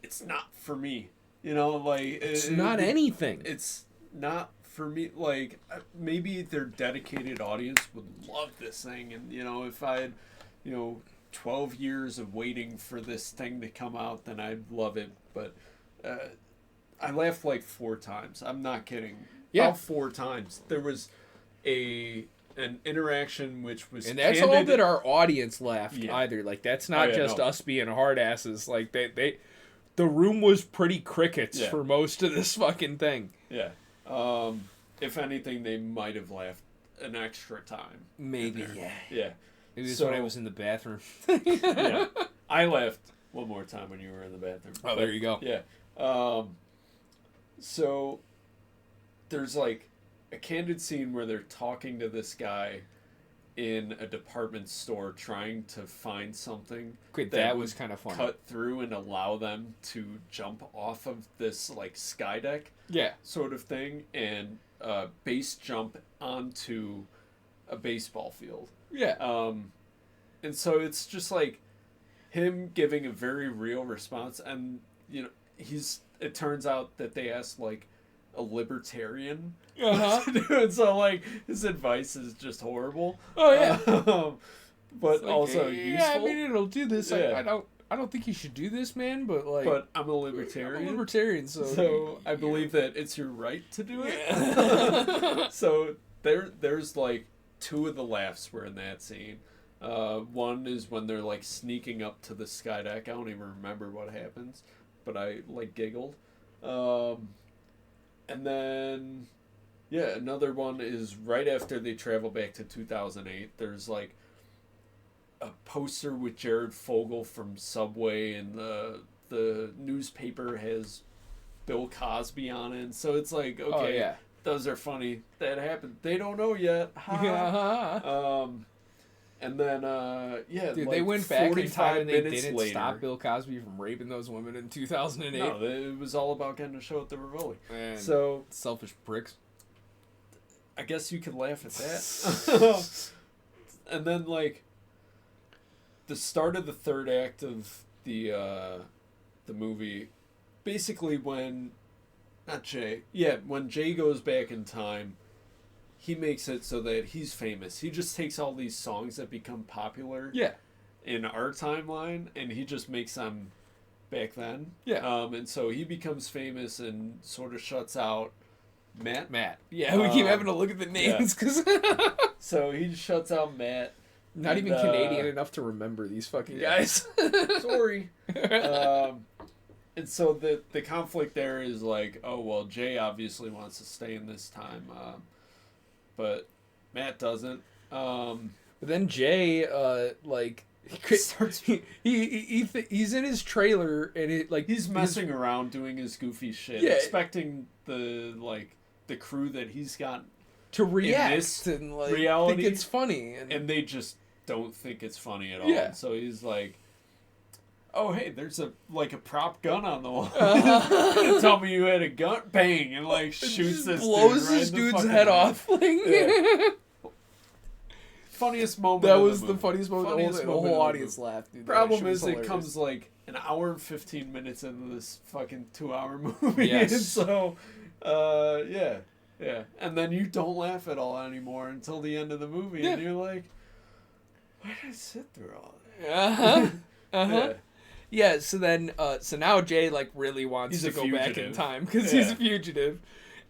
It's not for me. You know, like... It's not anything. It's not for me. Like, maybe their dedicated audience would love this thing. And, you know, if I had, 12 years of waiting for this thing to come out, then I'd love it. But I laughed like 4 times. I'm not kidding. Yeah. About 4 times. There was an interaction which was and that's all that our audience laughed either. Like, that's not just us being hard asses. Like, the room was pretty crickets for most of this fucking thing. Yeah. If anything, they might have laughed an extra time. Maybe, Yeah. Maybe that's when I was in the bathroom. Yeah. I laughed one more time when you were in the bathroom. Oh, there you go. Yeah. So there's like a candid scene where they're talking to this guy in a department store trying to find something that was kind of funny. Cut through and allow them to jump off of this like sky deck sort of thing and base jump onto a baseball field. Yeah. And so it's just like him giving a very real response, and it turns out that they asked like a libertarian to do it, so like his advice is just horrible. Oh yeah. But like, also useful. Yeah, I mean it'll do this. I don't think you should do this, man, but I'm a libertarian. I'm a libertarian, so I believe that it's your right to do it. So there's like 2 of the laughs were in that scene. One is when they're like sneaking up to the sky deck. I don't even remember what happens, but I like giggled. And then another one is right after they travel back to 2008. There's like a poster with Jared Fogle from Subway, and the newspaper has Bill Cosby on it. And so it's like, okay, those are funny. That happened. They don't know yet. Ha. And then, Dude, like they went back in time and they didn't later, stop Bill Cosby from raping those women in 2008. No, it was all about getting a show at the Rivoli. Man, so selfish pricks. I guess you could laugh at that. And then, like, the start of the third act of the movie, basically when Jay goes back in time, he makes it so that he's famous. He just takes all these songs that become popular in our timeline, and he just makes them back then. Yeah. And so he becomes famous and sort of shuts out Matt. Yeah, we keep having to look at the names because. So he shuts out Matt. Not even Canadian enough to remember these fucking guys. Sorry. And so the conflict there is like, oh, well, Jay obviously wants to stay in this time, but Matt doesn't. But then Jay, he's in his trailer and he's messing around doing his goofy shit, expecting the crew that he's got to react in this and reality, think it's funny, and they just don't think it's funny at all. Yeah. So he's like, oh, hey, there's a prop gun on the wall. Tell me you had a gun. Bang, and shoots this blows dude this dude's head off. Funniest moment. That was the funniest moment. The whole audience laughed. Dude. Problem is, it comes an hour and 15 minutes into this fucking 2-hour movie. Yes. And so, yeah. And then you don't laugh at all anymore until the end of the movie, and you're like, why did I sit through all that? Yeah, so then, so now Jay, really wants to go back in time, because he's a fugitive.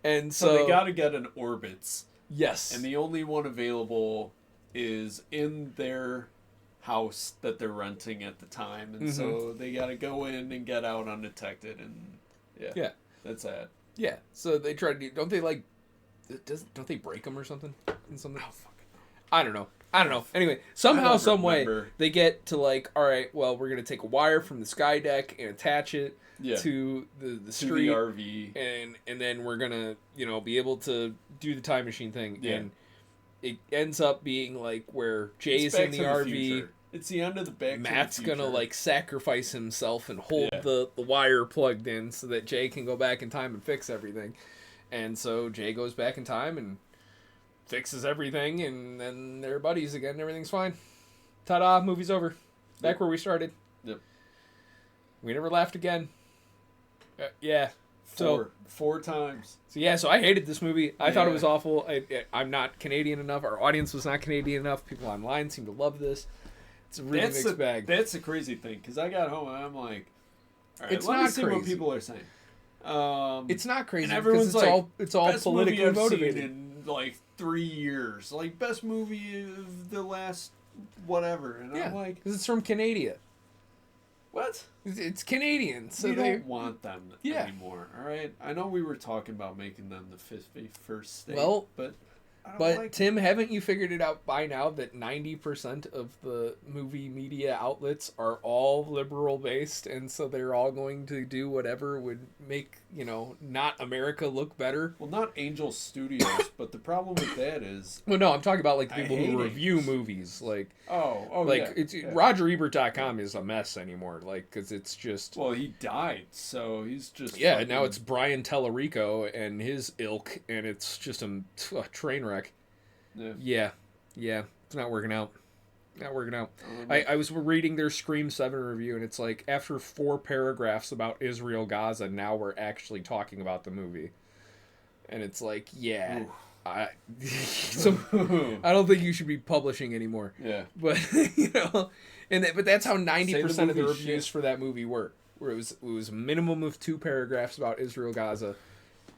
And so they gotta get an Orbitz. Yes. And the only one available is in their house that they're renting at the time. And so they gotta go in and get out undetected, and that's that. Yeah, so they try to do, don't they break them or something? In something? Oh, fuck. I don't know. Anyway, somehow, some way, they get to all right, well, we're going to take a wire from the sky deck and attach it to the street. To the RV. And then we're going to, be able to do the time machine thing. Yeah. And it ends up being where Jay's in the RV. It's the end of the Back Matt's to the Future. Gonna sacrifice himself and hold the wire plugged in so that Jay can go back in time and fix everything. And so Jay goes back in time and fixes everything, and then they're buddies again, and everything's fine. Ta-da, movie's over. Back where we started. Yep. We never laughed again. Yeah. Four times. So I hated this movie. I thought it was awful. I'm not Canadian enough. Our audience was not Canadian enough. People online seem to love this. It's a really mixed bag. That's the crazy thing, because I got home and I'm like, all right, it's let not me see crazy. what people are saying. It's not crazy, and everyone's it's all best politically movie I've motivated. Seen in 3 years, best movie of the last whatever, and I'm like, because it's from Canada. What? It's Canadian, so we they don't want them anymore. All right, I know we were talking about making them the 51st state, but Tim, haven't you figured it out by now that 90% of the movie media outlets are all liberal based, and so they're all going to do whatever would make, not America look better? Well, not Angel Studios, but the problem with that is... Well, no, I'm talking about the people who review movies. RogerEbert.com is a mess anymore, because it's just... Well, he died, so he's just... Yeah, now it's Brian Tellerico and his ilk, and it's just a train wreck. Yeah, it's not working out. I was reading their Scream 7 review, and it's after 4 paragraphs about Israel Gaza, now we're actually talking about the movie. And it's I don't think you should be publishing anymore. Yeah. But, but that's how 90% of the reviews for that movie were. Where it was a minimum of 2 paragraphs about Israel Gaza,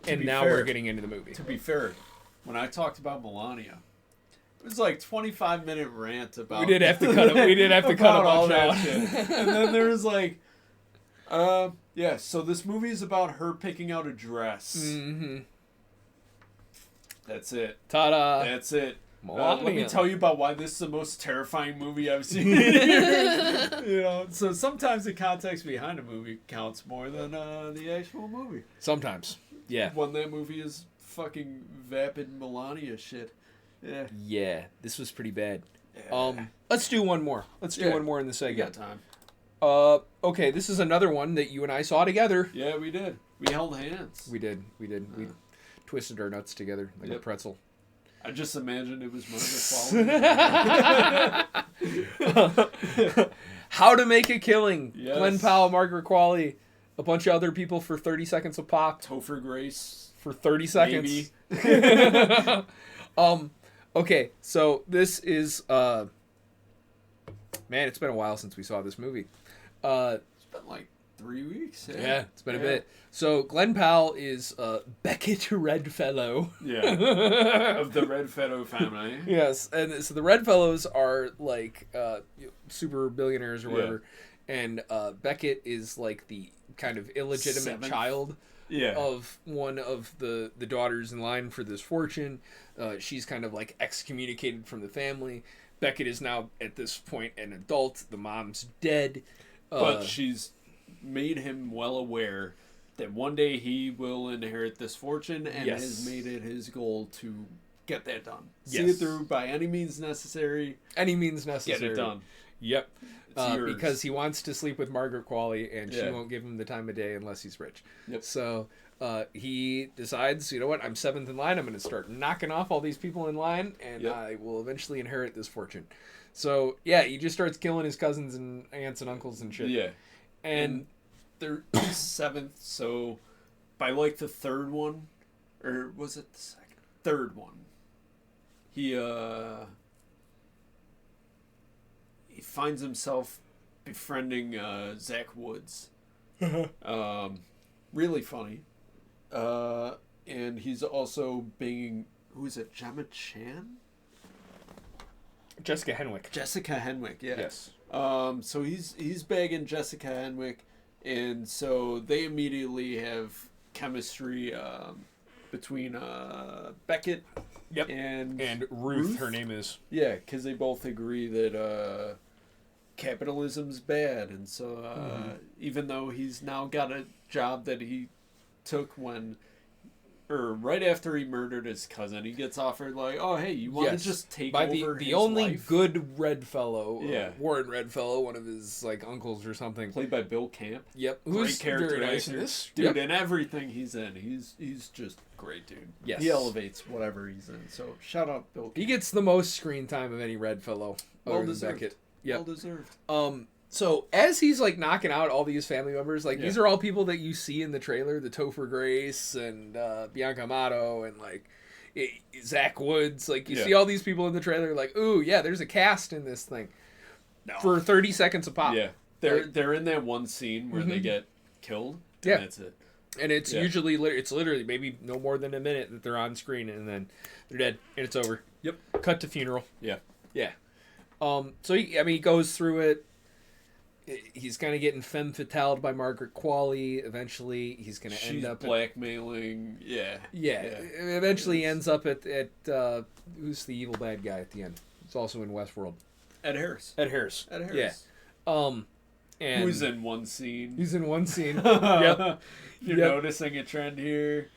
and now we're getting into the movie. To be fair, when I talked about Melania, it was 25-minute rant about... We did have to cut it. We did have to cut all that shit. And then there was so this movie is about her picking out a dress. Mm-hmm. That's it. Ta-da. That's it. Let me tell you about why this is the most terrifying movie I've seen in years. So sometimes the context behind a movie counts more than the actual movie. Sometimes. Yeah. When that movie is fucking vapid Melania shit. Yeah. Yeah, this was pretty bad. Yeah. Let's do one more. Let's do Yeah. one more in the We got segment. time. Okay, this is another one that you and I saw together. Yeah, we did. We held hands. We did. We twisted our nuts together like a pretzel. I just imagined it was Margaret Qualley. How to Make a Killing. Yes. Glenn Powell, Margaret Qualley, a bunch of other people for 30 seconds a pop. Topher Grace. For 30 seconds. Okay, so this is man, it's been a while since we saw this movie. It's been like 3 weeks. Yeah, it's been a bit. So Glenn Powell is Beckett Redfellow. Yeah. Of the Redfellow family. Yes, and so the Redfellows are like super billionaires or whatever, and Beckett is like the kind of illegitimate child of one of the daughters in line for this fortune. She's kind of like excommunicated from the family. Beckett is now at this point an adult. The mom's dead. But she's made him well aware that one day he will inherit this fortune and has made it his goal to get that done. See it through by any means necessary. Any means necessary. Get it done. Yep. Because he wants to sleep with Margaret Qualley, and she won't give him the time of day unless he's rich. Yep. So he decides, you know what, I'm seventh in line. I'm going to start knocking off all these people in line, and I will eventually inherit this fortune. So, yeah, he just starts killing his cousins and aunts and uncles and shit. Yeah. And they're seventh, so by like the third one, or was it the second? Third one. He finds himself befriending Zach Woods. Really funny. And he's also being, who is it, Gemma Chan? Jessica Henwick. Jessica Henwick, yeah. Yes. So he's bagging Jessica Henwick, and so they immediately have chemistry between Beckett and Ruth, her name is. Yeah, because they both agree that capitalism's bad, and so even though he's now got a job that he took right after he murdered his cousin, he gets offered like, oh hey, you want to just take over the his only life? good Redfellow, Warren Redfellow, one of his like uncles or something, played by Bill Camp. Yep, Great character very nice actor. in this, dude. In everything he's in, he's just great, dude. Yes, he elevates whatever he's in. So shout out Bill Camp. He gets the most screen time of any Redfellow. Well deserved. Beckett. Yep. Well deserved. So as he's like knocking out all these family members, like these are all people that you see in the trailer, the Topher Grace and Bianca Amato and like Zach Woods. Like you see all these people in the trailer, like, ooh, yeah, there's a cast in this thing for 30 seconds a pop. Yeah, they're in that one scene where they get killed. And that's it. And it's usually it's literally maybe no more than a minute that they're on screen, and then they're dead and it's over. Yep. Cut to funeral. Yeah. So he goes through it. He's kind of getting femme fatale'd by Margaret Qualley. Eventually, he's going to end up blackmailing. Eventually, he ends up at who's the evil bad guy at the end? It's also in Westworld. Ed Harris. Yeah. And who's in one scene? He's in one scene. Yep. You're noticing a trend here.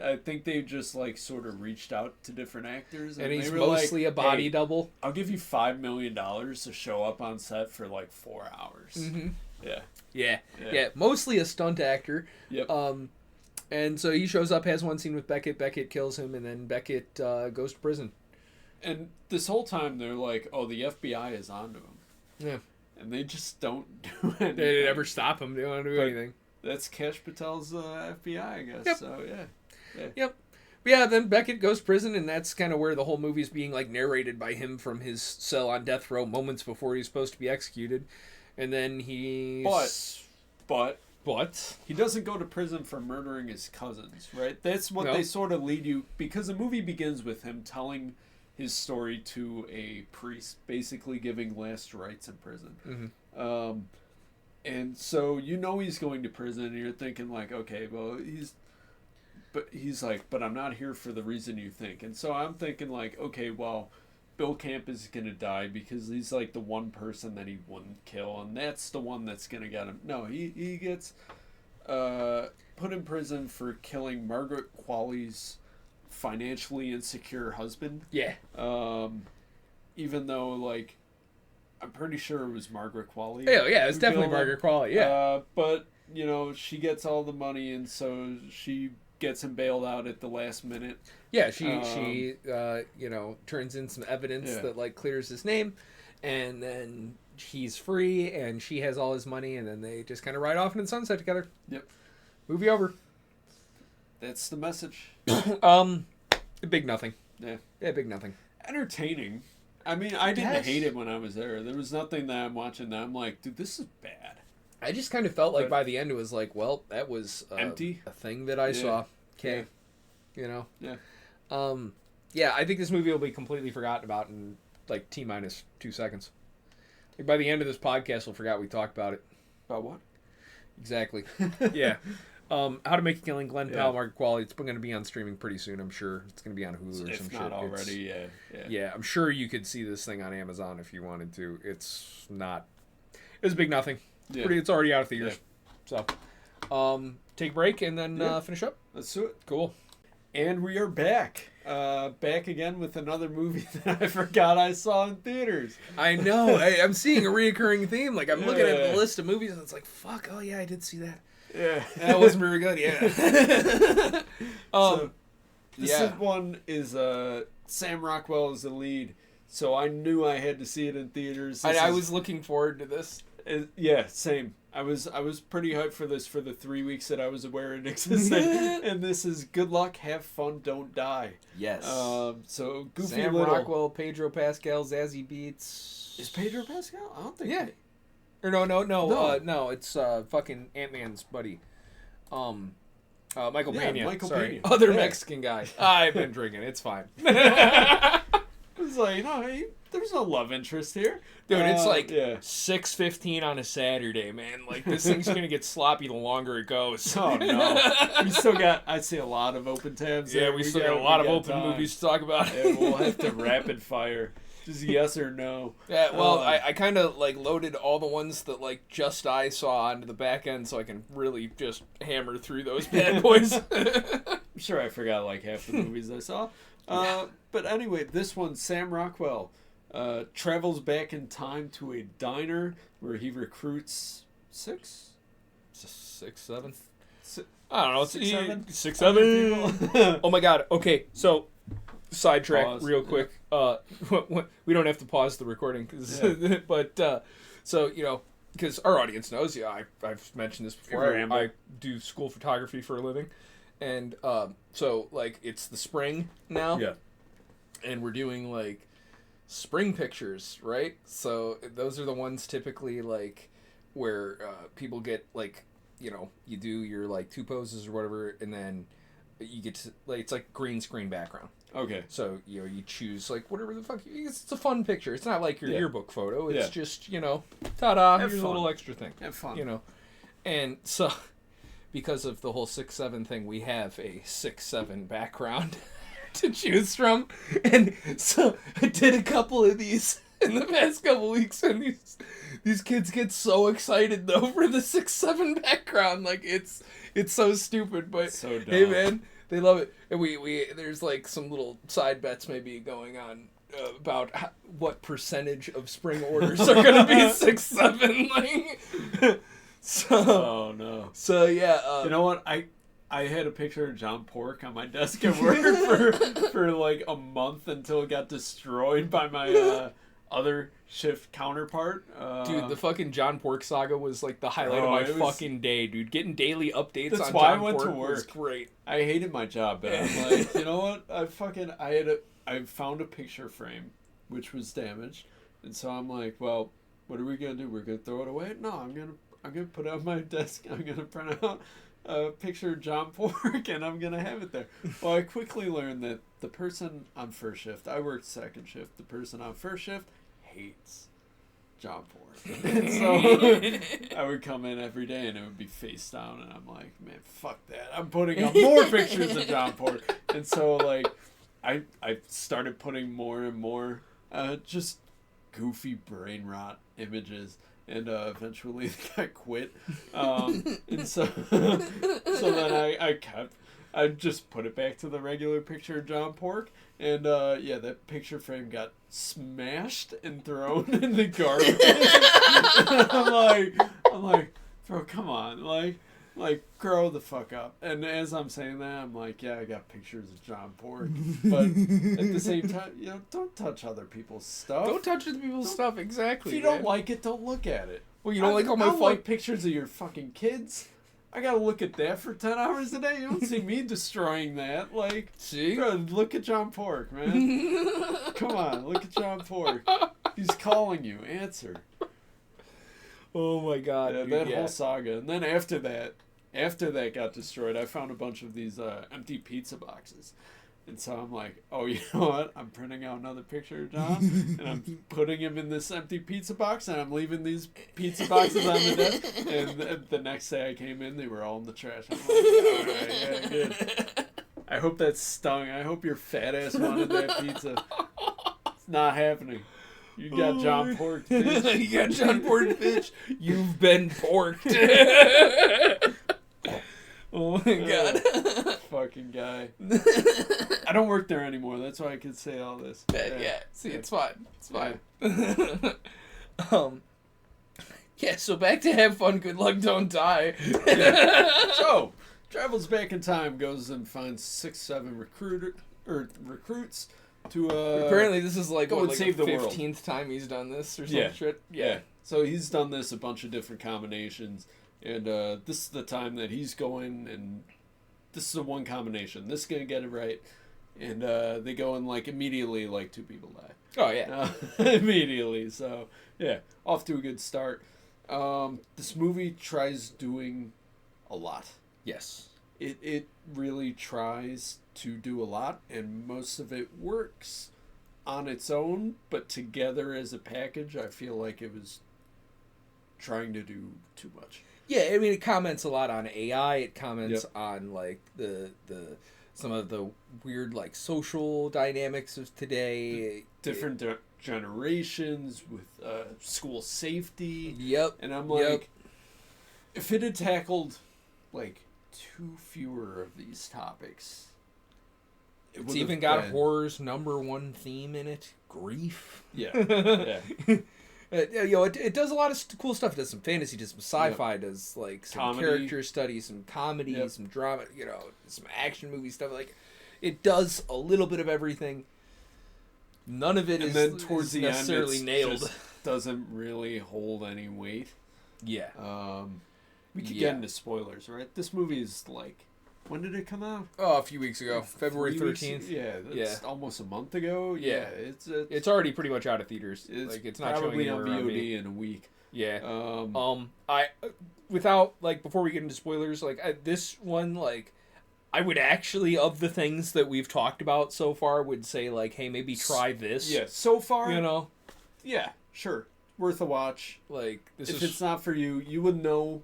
I think they just like sort of reached out to different actors, and he's mostly a body double. I'll give you $5 million to show up on set for like 4 hours. Mm-hmm. Yeah. Mostly a stunt actor. Yep. And so he shows up, has one scene with Beckett. Beckett kills him, and then Beckett goes to prison. And this whole time they're like, "Oh, the FBI is onto him." Yeah. And they just don't do anything. They didn't ever stop him. They don't do anything. That's Kash Patel's FBI, I guess. Yep. So yeah. Yep. Yeah, then Beckett goes to prison, and that's kind of where the whole movie's being like narrated by him from his cell on death row moments before he's supposed to be executed. And then But he doesn't go to prison for murdering his cousins, right? That's what they sort of lead you, because the movie begins with him telling his story to a priest, basically giving last rites in prison. Mm-hmm. And so he's going to prison, and you're thinking like, okay, well he's like, but I'm not here for the reason you think. And so I'm thinking like, okay, well, Bill Camp is going to die because he's like the one person that he wouldn't kill, and that's the one that's going to get him. No, he gets put in prison for killing Margaret Qualley's financially insecure husband. Yeah. Even though, like, I'm pretty sure it was Margaret Qualley. Yeah, it's definitely Margaret Qualley, yeah. But, you know, she gets all the money, and so she gets him bailed out at the last minute. Yeah, she you know, turns in some evidence that, like, clears his name, and then he's free, and she has all his money, and then they just kind of ride off into the sunset together. Yep. Movie over. That's the message. Big nothing. Yeah. Yeah, big nothing. Entertaining. I mean, I didn't hate it when I was there. There was nothing that I'm watching that I'm like, dude, this is bad. I just kind of felt like by the end it was like, well, that was empty. A thing that I saw. Okay. Yeah. You know? Yeah. Yeah, I think this movie will be completely forgotten about in like T-minus 2 seconds. Like by the end of this podcast, we'll forget we talked about it. About what? Exactly. Yeah. How to Make a Killing, Glenn Powell, Margaret Qualley. It's going to be on streaming pretty soon, I'm sure. It's going to be on Hulu or some shit. If not already, Yeah, I'm sure you could see this thing on Amazon if you wanted to. It's not... It's big nothing. Yeah. It's already out of theaters. Yeah. So, take a break and then finish up. Let's do it. Cool. And we are back. Back again with another movie that I forgot I saw in theaters. I know. I'm seeing a reoccurring theme. Like, I'm looking at the list of movies and it's like, fuck, oh yeah, I did see that. Yeah. That wasn't very good, yeah. So, this one is Sam Rockwell is the lead, so I knew I had to see it in theaters. I was looking forward to this. Yeah, same. I was pretty hyped for this for the 3 weeks that I was aware it existed. And this is Good Luck, Have Fun, Don't Die. Yes. So Goofy Sam Little. Rockwell, Pedro Pascal, Zazie Beetz. Is Pedro Pascal? I don't think. Yeah. Or no. It's fucking Ant-Man's buddy. Michael Pena. Michael Sorry. Pena. Other Mexican guy. I've been drinking. It's fine. It's like, there's no love interest here. Dude, it's like 6:15 on a Saturday, man. Like, this thing's going to get sloppy the longer it goes. Oh, no. We still got, I'd say, a lot of open tabs. Yeah, we still got a lot of open movies to talk about. Yeah, we'll have to rapid fire. Just yes or no. Yeah, well, I kind of, like, loaded all the ones that, like, just I saw onto the back end so I can really just hammer through those bad boys. I'm sure I forgot, like, half the movies I saw. But anyway, this one, Sam Rockwell, travels back in time to a diner where he recruits six, seven. I don't know. 6, 7? 6, 7. Oh, my God. Okay, so... Sidetrack real quick. We don't have to pause the recording, but so you know, because our audience knows. Yeah, I've mentioned this before. I do school photography for a living, and so like it's the spring now. Yeah, and we're doing like spring pictures, right? So those are the ones typically like where people get like, you know, you do your like 2 poses or whatever, and then you get to like it's like green screen background. Okay. So, you know, you choose, like, whatever the fuck... It's a fun picture. It's not like your yearbook photo. It's just, you know, ta-da, here's a little extra thing. Have fun. You know. And so, because of the whole 6-7 thing, we have a 6-7 background to choose from. And so, I did a couple of these in the past couple weeks, and these kids get so excited, though, for the 6-7 background. Like, it's so stupid, but... So dumb. Hey, man... They love it, and we there's like some little side bets maybe going on about what percentage of spring orders are gonna be 6-7. Like, so. Oh no. So yeah. You know what? I had a picture of John Pork on my desk at work for like a month until it got destroyed by my other shift counterpart. Dude, the fucking John Pork saga was like the highlight of my fucking day, dude. Getting daily updates on John Pork was great. I hated my job, but I'm like, you know what? I found a picture frame which was damaged, and so I'm like, well, what are we gonna do? We're gonna throw it away? No, I'm gonna put it on my desk. I'm gonna print out a picture of John Pork, and I'm gonna have it there. Well, I quickly learned that the person on first shift, I worked second shift. The person on first shift hates John Pork. And so I would come in every day and it would be face down, and I'm like, man, fuck that. I'm putting up more pictures of John Pork. And so like I started putting more and more just goofy brain rot images, and eventually I quit. And so then I kept I just put it back to the regular picture of John Pork, and yeah, that picture frame got smashed and thrown in the garbage. I'm like, bro, come on, like, grow the fuck up. And as I'm saying that, I'm like, yeah, I got pictures of John Pork, but at the same time, you know, don't touch other people's stuff. Don't touch other people's stuff, exactly. If you don't like it, don't look at it. Well, you don't like all my like pictures of your fucking kids. I gotta look at that for 10 hours a day. You don't see me destroying that. Like, see? Bro, look at John Pork, man. Come on, look at John Pork. He's calling you. Answer. Oh my god. Yeah, dude, that whole saga. And then after that got destroyed, I found a bunch of these empty pizza boxes. And so I'm like, oh, you know what? I'm printing out another picture of John, and I'm putting him in this empty pizza box, and I'm leaving these pizza boxes on the desk. And the next day I came in, they were all in the trash. I'm like, all right, yeah, good. I hope that stung. I hope your fat ass wanted that pizza. It's not happening. You got John Pork, bitch. You got John Pork, bitch. You've been porked. Oh my god. Fucking guy. I don't work there anymore. That's why I can say all this. Yeah. See, it's fine. It's fine. Yeah. Yeah, so back to have fun, good luck, don't die. Yeah. So, travels back in time, goes and finds 6-7 recruits to apparently this is like, go and like save the the world. 15th time he's done this or some Yeah. shit. Yeah. So he's done this a bunch of different combinations, and this is the time that he's going, and this is the one combination. This is gonna get it right, and they go and like immediately, like 2 people die. Oh yeah. Immediately. So yeah, off to a good start. This movie tries doing a lot. Yes. It really tries to do a lot, and most of it works on its own, but together as a package, I feel like it was trying to do too much. Yeah, I mean, it comments a lot on AI. It comments on like the some of the weird like social dynamics of today. Different generations with school safety. Yep. And I'm like, if it had tackled like 2 fewer of these topics, it's even got horror's #1 theme in it: grief. Yeah. Yeah. You know, it does a lot of cool stuff. It does some fantasy, does some sci-fi, does like some comedy. Character studies, some comedy, some drama. You know, some action movie stuff. Like, it does a little bit of everything. None of it and is, then towards the necessarily end, nailed. Just doesn't really hold any weight. Yeah. We could get into spoilers, right? This movie is like, when did it come out? Oh, a few weeks ago, February 13th. Yeah, that's almost a month ago. Yeah, it's already pretty much out of theaters. It's not probably showing on VOD in a week. Yeah. I without like before we get into spoilers, like this one, like I would actually, of the things that we've talked about so far, would say like, hey, maybe try this. Yeah. So far, you know. Yeah, sure, worth a watch. Like if it's not for you, you would know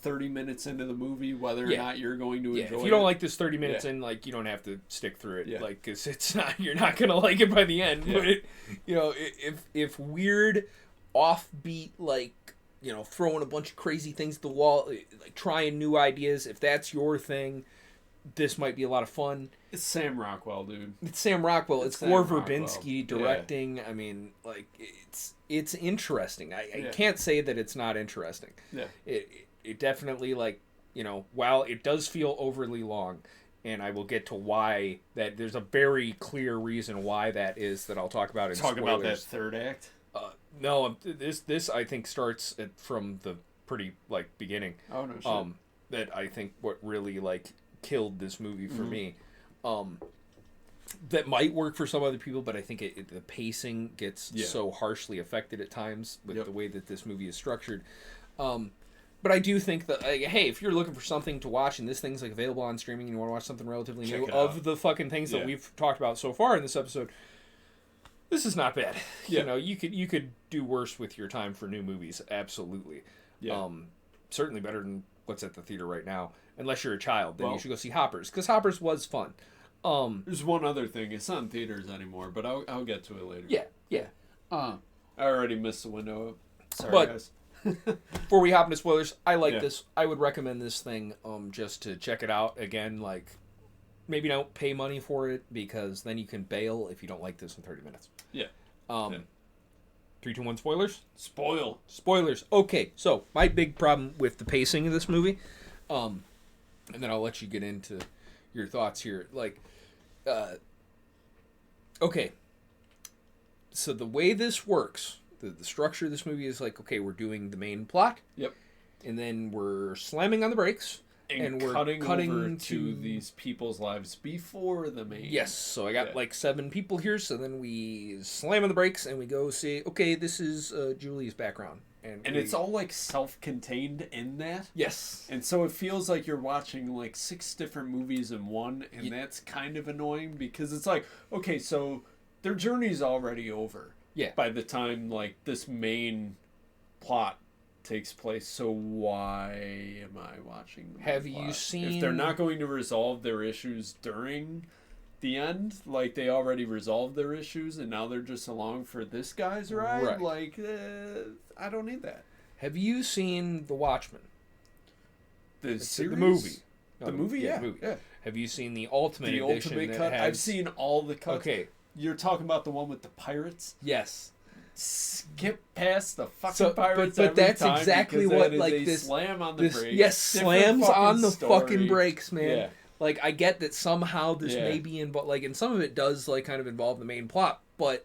30 minutes into the movie whether or not you're going to enjoy it. If you don't like this 30 minutes in, like, you don't have to stick through it, like, because it's not, you're not gonna like it by the end. But it, you know, if weird, offbeat, like, you know, throwing a bunch of crazy things at the wall, like trying new ideas, if that's your thing, this might be a lot of fun. It's Sam Rockwell, dude. It's Sam Rockwell. It's Sam Gore Rockwell. Verbinski directing. I mean, like, it's interesting. I can't say that it's not interesting. Yeah. It definitely, like, you know, while it does feel overly long, and I will get to why that, there's a very clear reason why that is that I'll talk about in spoilers. Talk about that third act? No, this I think starts from the pretty, like, beginning. Oh, no shit. That I think what really, like, killed this movie for me. That might work for some other people, but I think the pacing gets so harshly affected at times with the way that this movie is structured. But I do think that, like, hey, if you're looking for something to watch and this thing's like available on streaming and you want to watch something relatively new of the fucking things that we've talked about so far in this episode, this is not bad. You know, you could do worse with your time for new movies, absolutely. Yeah. Certainly better than what's at the theater right now. Unless you're a child, then you should go see Hoppers, because Hoppers was fun. There's one other thing. It's not in theaters anymore, but I'll get to it later. Yeah. I already missed the window. Sorry, guys. Before we hop into spoilers, I like this. I would recommend this thing just to check it out again, like maybe don't pay money for it, because then you can bail if you don't like this in 30 minutes. Yeah. 3, 2, 1, spoilers? Spoilers. Okay, so my big problem with the pacing of this movie, and then I'll let you get into your thoughts here. Like, okay, so the way this works, the structure of this movie is like, okay, we're doing the main plot. Yep. And then we're slamming on the brakes. And we're cutting over to these people's lives before the main. Yes, so I got like 7 people here, so then we slam on the brakes and we go see, okay, this is Julie's background. And it's all like self-contained in that. Yes. And so it feels like you're watching like 6 different movies in one, and that's kind of annoying because it's like, okay, so their journey's already over. Yeah. By the time like this main plot takes place, so why am I watching the Have plot? you seen... If they're not going to resolve their issues during the end, like they already resolved their issues and now they're just along for this guy's ride, right. Like I don't need that. Have you seen The Watchmen? The series? The movie. The movie, yeah. The movie. Yeah. Have you seen the Ultimate Edition? Ultimate that cut? has... I've seen all the cuts. Okay. You're talking about the one with the pirates? Yes. Skip past the fucking pirates but every that's time exactly because what that is like a this slam on the this brakes. yes Different slams on the story. fucking brakes, man. Yeah. Like I get that somehow this may be in, but like, and some of it does like kind of involve the main plot, but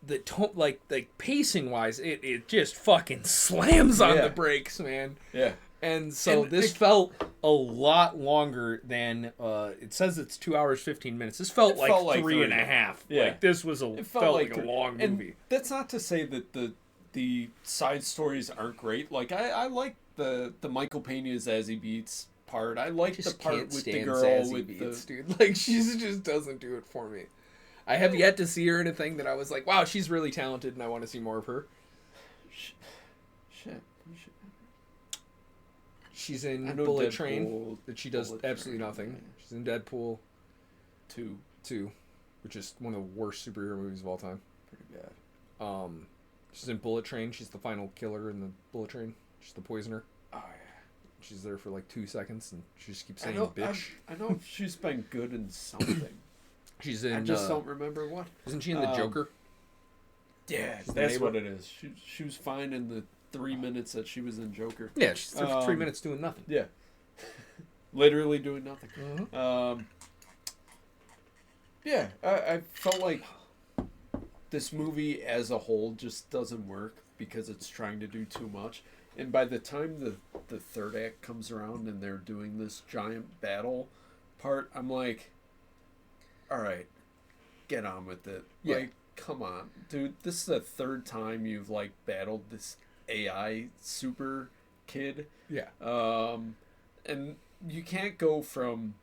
the like pacing wise, it just fucking slams on the brakes, man. Yeah. And so this felt a lot longer than it says it's 2 hours 15 minutes. This felt like 3.5. Yeah. Like this was felt like a long movie. And that's not to say that the side stories aren't great. Like I like the Michael Pena's Zazie Beetz part. I like the part with the girl Zazie with Beetz, the dude. Like she just doesn't do it for me. I have yet to see her in a thing that I was like, wow, she's really talented, and I want to see more of her. Shit. She's in Bullet Deadpool, that she does absolutely nothing. Yeah. She's in Deadpool 2, which is one of the worst superhero movies of all time. pretty bad. She's in Bullet Train. She's the final killer in the Bullet Train. She's the poisoner. Oh yeah. She's there for like 2 seconds, and she just keeps saying bitch. I know she's been good in something. She's in. I just don't remember what. Isn't she in the Joker? Yeah, that's what it is. She was fine in the 3 minutes that she was in Joker. Yeah, she's there for 3 minutes doing nothing. Yeah. Literally doing nothing. Mm-hmm. Yeah, I felt like this movie as a whole just doesn't work because it's trying to do too much. And by the time the third act comes around and they're doing this giant battle part, I'm like, all right, get on with it. Yeah. Like, come on, dude. This is the 3rd time you've like battled this AI super kid. Yeah. And you can't go from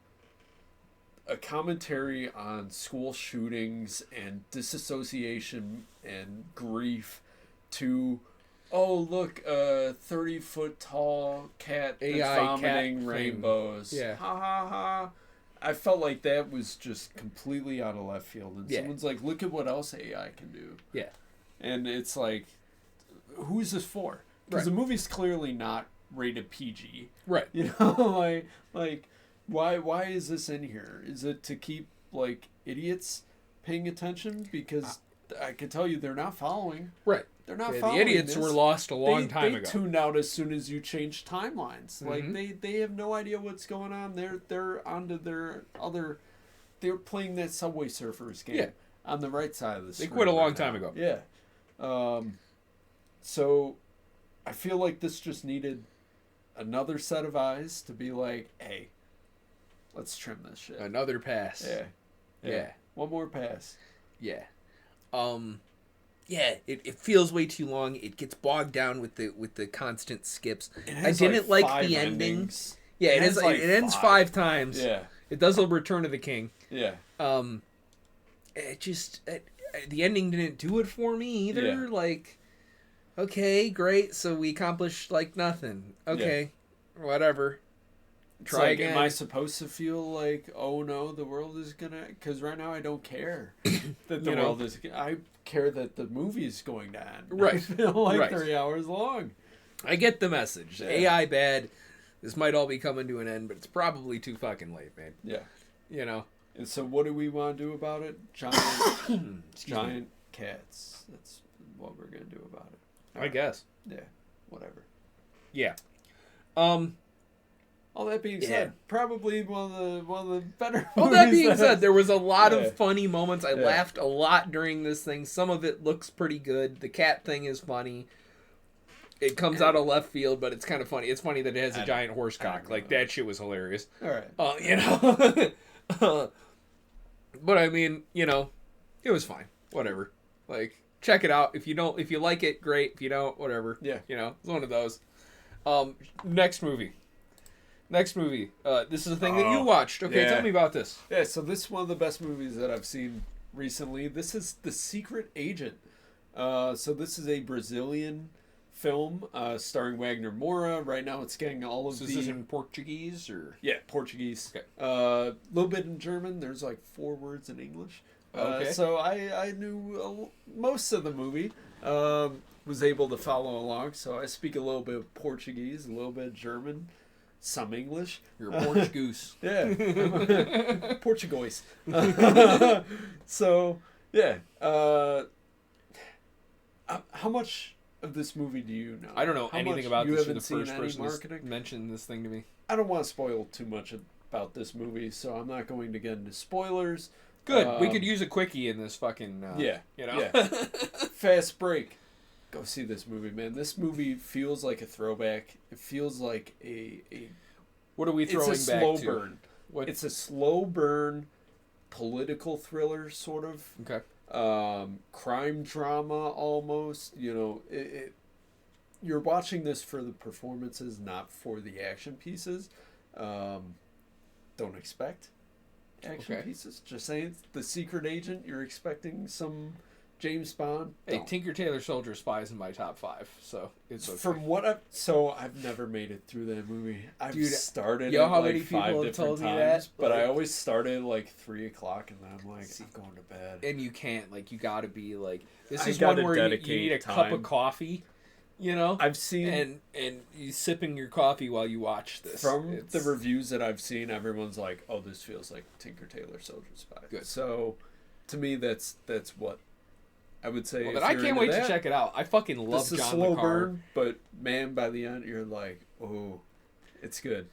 a commentary on school shootings and disassociation and grief to, oh, look, a 30-foot tall cat that's AI vomiting cat rainbows. thing. Yeah. Ha ha ha. I felt like that was just completely out of left field. And someone's like, look at what else AI can do. Yeah. And it's like, who's this for? Because the movie's clearly not rated PG. Right. You know, like why is this in here? Is it to keep like idiots paying attention? Because I can tell you they're not following. Right. They're not The following. idiots were lost a long time ago. They tuned out as soon as you changed timelines. Like they have no idea what's going on. They're onto their other. They're playing that Subway Surfers game on the right side of the screen. They quit a long time ago. Yeah. So I feel like this just needed another set of eyes to be like, hey, let's trim this shit. Another pass. Yeah. One more pass. Yeah. Yeah, it feels way too long. It gets bogged down with the constant skips. I didn't like the ending. Endings. Yeah, it ends 5 times. Yeah. It does a Return of the King. Yeah. It just the ending didn't do it for me either. Yeah. Like, okay, great. So we accomplished like nothing. Okay, whatever. Try again. Am I supposed to feel like, oh no, the world is gonna? Because right now I don't care that the world is. I care that the movie is going to end. Right. I feel like 3 hours long. I get the message. Yeah. AI bad. This might all be coming to an end, but it's probably too fucking late, man. Yeah. You know. And so what do we want to do about it? Giant cats. That's what we're gonna do about it. I guess. Yeah. Whatever. Yeah. All that being said, probably one of the better. All that being said, there was a lot Yeah. of funny moments. I laughed a lot during this thing. Some of it looks pretty good. The cat thing is funny. It comes out of left field, but it's kind of funny. It's funny that it has a giant horse cock. Like, that shit was hilarious. All right. You know. But I mean, you know, it was fine. Whatever. Like, check it out. If you like it, great. If you don't, whatever. Yeah. You know, it's one of those. Next movie. This is a thing that you watched. Okay, tell me about this. Yeah, so this is one of the best movies that I've seen recently. This is The Secret Agent. So this is a Brazilian film starring Wagner Moura. Right now it's getting all of Is this in Portuguese or? Yeah, Portuguese. Okay. A little bit in German. There's like 4 words in English. Okay. So I knew most of the movie. Was able to follow along. So I speak a little bit of Portuguese, a little bit of German. Some English. You're a Porch goose. Yeah. Portuguese. So, yeah. How much of this movie do you know? I don't know anything about you this. You're haven't the first seen any person marketing? to mention this thing to me. I don't want to spoil too much about this movie, so I'm not going to get into spoilers. Good. We could use a quickie in this fucking... yeah. You know? Yeah. Fast break. Go see this movie, man. This movie feels like a throwback. It feels like a What are we throwing back to? It's a slow burn. What? It's a slow burn political thriller, sort of. Okay. Crime drama, almost. You know, you're watching this for the performances, not for the action pieces. Don't expect action pieces. Just saying, The Secret Agent, you're expecting some James Bond. Hey, Tinker Tailor Soldier Spy is in my top 5, so it's okay. From what I've never made it through that movie. I've started you know it how like many people 5 have different told me times, that? but Like, I always started at like 3:00, and then I'm like, I'm going to bed. and you can't, like, you gotta be like, this I is gotta one where you dedicate need a time. cup of coffee, you know? I've seen and you sipping your coffee while you watch this. from the reviews that I've seen, everyone's like, "Oh, this feels like Tinker Tailor Soldier Spy." Good. So, to me, that's what I would say. Well, then I can't wait to check it out. I fucking love this is John slow Le Carre. burn, but man, by the end, you're like, "Oh, it's good."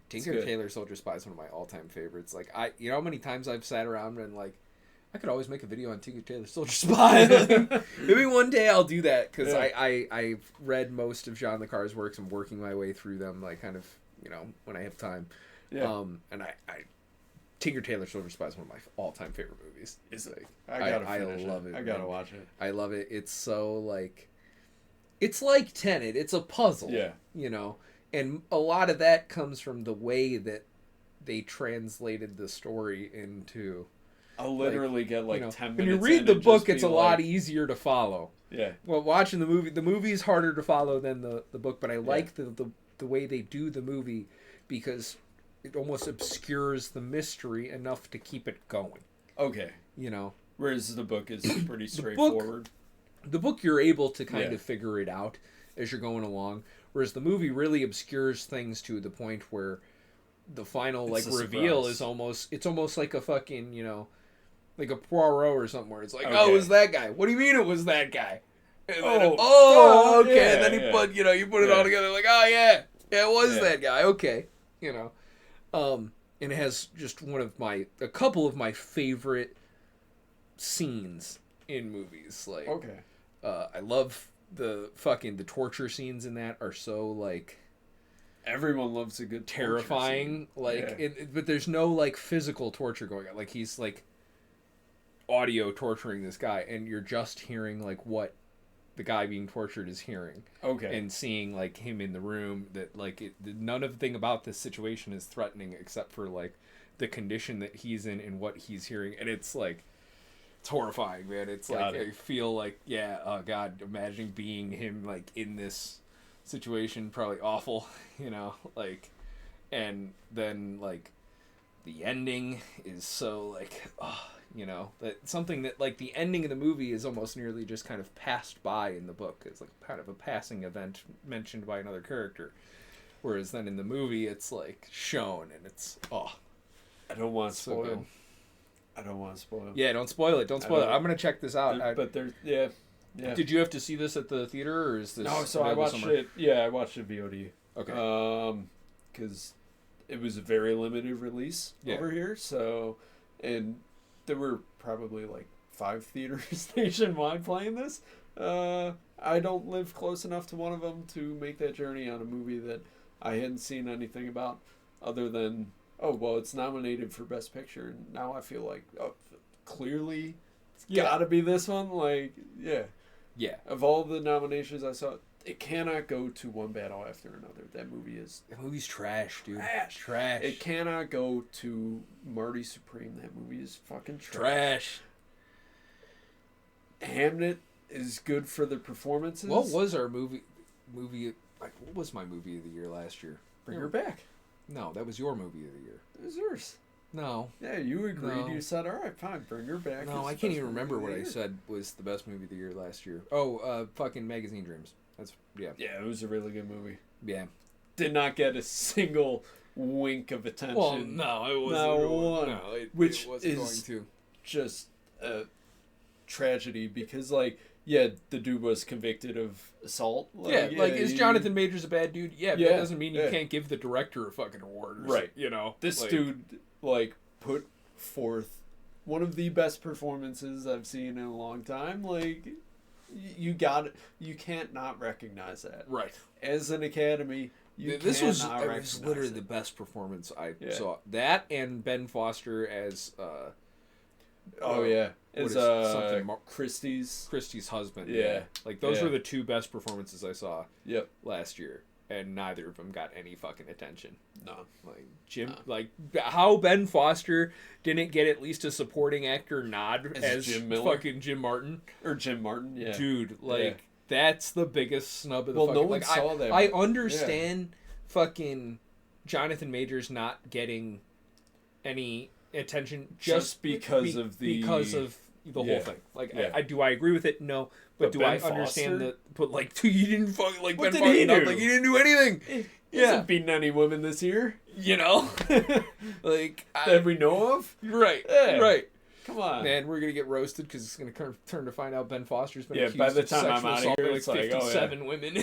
Tinker Tailor Soldier Spy is one of my all-time favorites. Like, you know how many times I've sat around and like, I could always make a video on Tinker Tailor Soldier Spy. Like, maybe one day I'll do that because I've read most of John Le Carre's works. I'm working my way through them, like, kind of, you know, when I have time. Yeah. And I Tinker Tailor Soldier Spy is one of my all-time favorite movies. It's like I love it. I gotta watch it. I love it. It's so like, it's like Tenet. It's a puzzle. Yeah. You know, and a lot of that comes from the way that they translated the story into. I'll literally get like you know, 10 minutes. When you read the and book, just it's be a lot like, easier to follow. Yeah. Well, watching the movie is harder to follow than the book, but I like the way they do the movie because it almost obscures the mystery enough to keep it going. Okay. You know, whereas the book is pretty straightforward. The book you're able to kind of figure it out as you're going along, whereas the movie really obscures things to the point where the final like reveal is almost like a fucking, you know, like a Poirot or something where it's like, oh, it was that guy. What do you mean it was that guy? And then okay. Yeah, and then you put it all together like, oh yeah, it was that guy. Okay, you know. And it has just a couple of my favorite scenes in movies. Like, I love the torture scenes in that are so like. Everyone loves a good terrifying, but there's no like physical torture going on. Like he's like audio torturing this guy, and you're just hearing like what the guy being tortured is hearing. Okay. And seeing like him in the room that like none of the thing about this situation is threatening except for like the condition that he's in and what he's hearing, and it's like it's horrifying, man. It's like I feel like oh god, imagining being him like in this situation, probably awful, you know, like, and then like the ending is so like you know, that something that like the ending of the movie is almost nearly just kind of passed by in the book. It's like kind of a passing event mentioned by another character, whereas then in the movie it's like shown, and it's I don't want to So spoil. good. I don't want to spoil. Yeah, don't spoil it. Don't spoil it. I'm gonna check this out. But there's yeah. Did you have to see this at the theater, or is this? No, so I watched somewhere? it. Yeah, I watched it VOD. Okay. Because it was a very limited release over here. So, and there were probably like 5 theaters nationwide playing this. I don't live close enough to one of them to make that journey on a movie that I hadn't seen anything about, other than it's nominated for Best Picture, and now I feel like clearly it's gotta be this one. Like, yeah. Of all the nominations I saw, it cannot go to One Battle After Another. That movie's trash, dude. Trash. It cannot go to Marty Supreme. That movie is fucking trash. Hamnet is good for the performances. What was our movie? What was my movie of the year last year? Bring Her Back. No, that was your movie of the year. It was yours. No. Yeah, you agreed. No. You said, all right, fine, Bring Her Back. No, I can't even remember what I said was the best movie of the year last year. Oh, fucking Magazine Dreams. Yeah, it was a really good movie. Yeah. Did not get a single wink of attention. Well, no, it wasn't. Which it wasn't going is to. Just a tragedy because, like, the dude was convicted of assault. Like, is Jonathan Majors a bad dude? Yeah, but that doesn't mean you can't give the director a fucking award. Right. This dude, put forth one of the best performances I've seen in a long time. Like, you can't not recognize that. Right. As an Academy, this was literally the best performance I saw. That and Ben Foster as Christie's husband. Yeah. Like, those were the 2 best performances I saw last year. And neither of them got any fucking attention. No. How Ben Foster didn't get at least a supporting actor nod as Jim Miller? Fucking Jim Martin. Or Jim Martin, yeah. Dude, that's the biggest snub of the fucking... no one saw that. I understand fucking Jonathan Majors not getting any attention just because of the whole thing. Like, do I agree with it? No. But do I understand that? But, like, you didn't fucking, like, what Ben did he do? Like, he didn't do anything. He hasn't beaten any women this year. Like, that we know of? Right. Yeah. Right. Come on. Man, we're going to get roasted because it's going to turn to find out Ben Foster's been accused by the of time sexual I'm out assault of here, by, it's like, 57 women.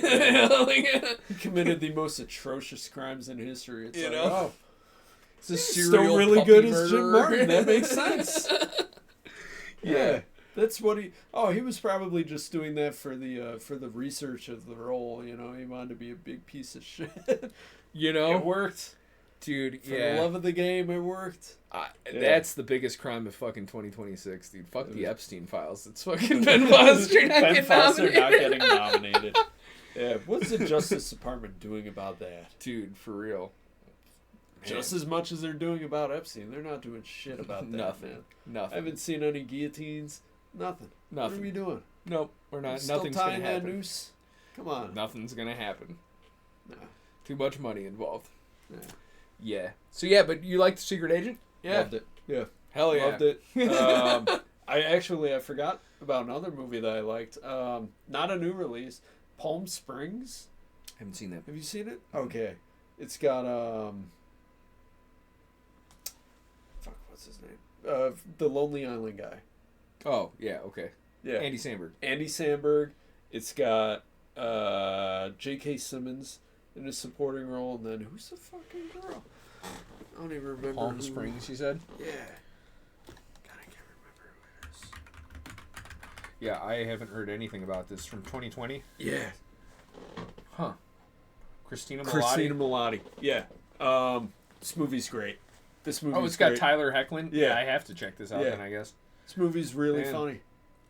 He committed the most atrocious crimes in history. It's it's a serial still really good murderer. as Jim Martin. That makes sense. Yeah. That's what he was probably just doing that for the research of the role, He wanted to be a big piece of shit. It worked. Dude, for the love of the game, it worked. That's the biggest crime of fucking 2026, dude. Fuck the Epstein files. It's fucking Ben Foster not getting nominated. Yeah, what's the Justice Department doing about that? Dude, for real. Just as much as they're doing about Epstein, they're not doing shit about that. Nothing. I haven't seen any guillotines. Nothing. What are we doing? Nope, we're not. Still Nothing's tying gonna happen. That noose? Come on. Nothing's gonna happen. No. Too much money involved. Yeah. Yeah. So but you liked The Secret Agent? Yeah. Loved it. Yeah. Hell yeah. Loved it. I forgot about another movie that I liked. Not a new release. Palm Springs. I haven't seen that. Have you seen it? Okay. It's got what's his name? The Lonely Island guy. Oh, yeah, okay. Yeah. Andy Samberg. It's got J.K. Simmons in a supporting role, and then who's the fucking girl? I don't even remember. Palm Springs, you said? Yeah. God, I can't remember who it is. Yeah, I haven't heard anything about this. From 2020? Yeah. Huh. Christina Milioti? Yeah. This movie's great. It's got Tyler Hoechlin? Yeah, I have to check this out then, I guess. This movie's really funny.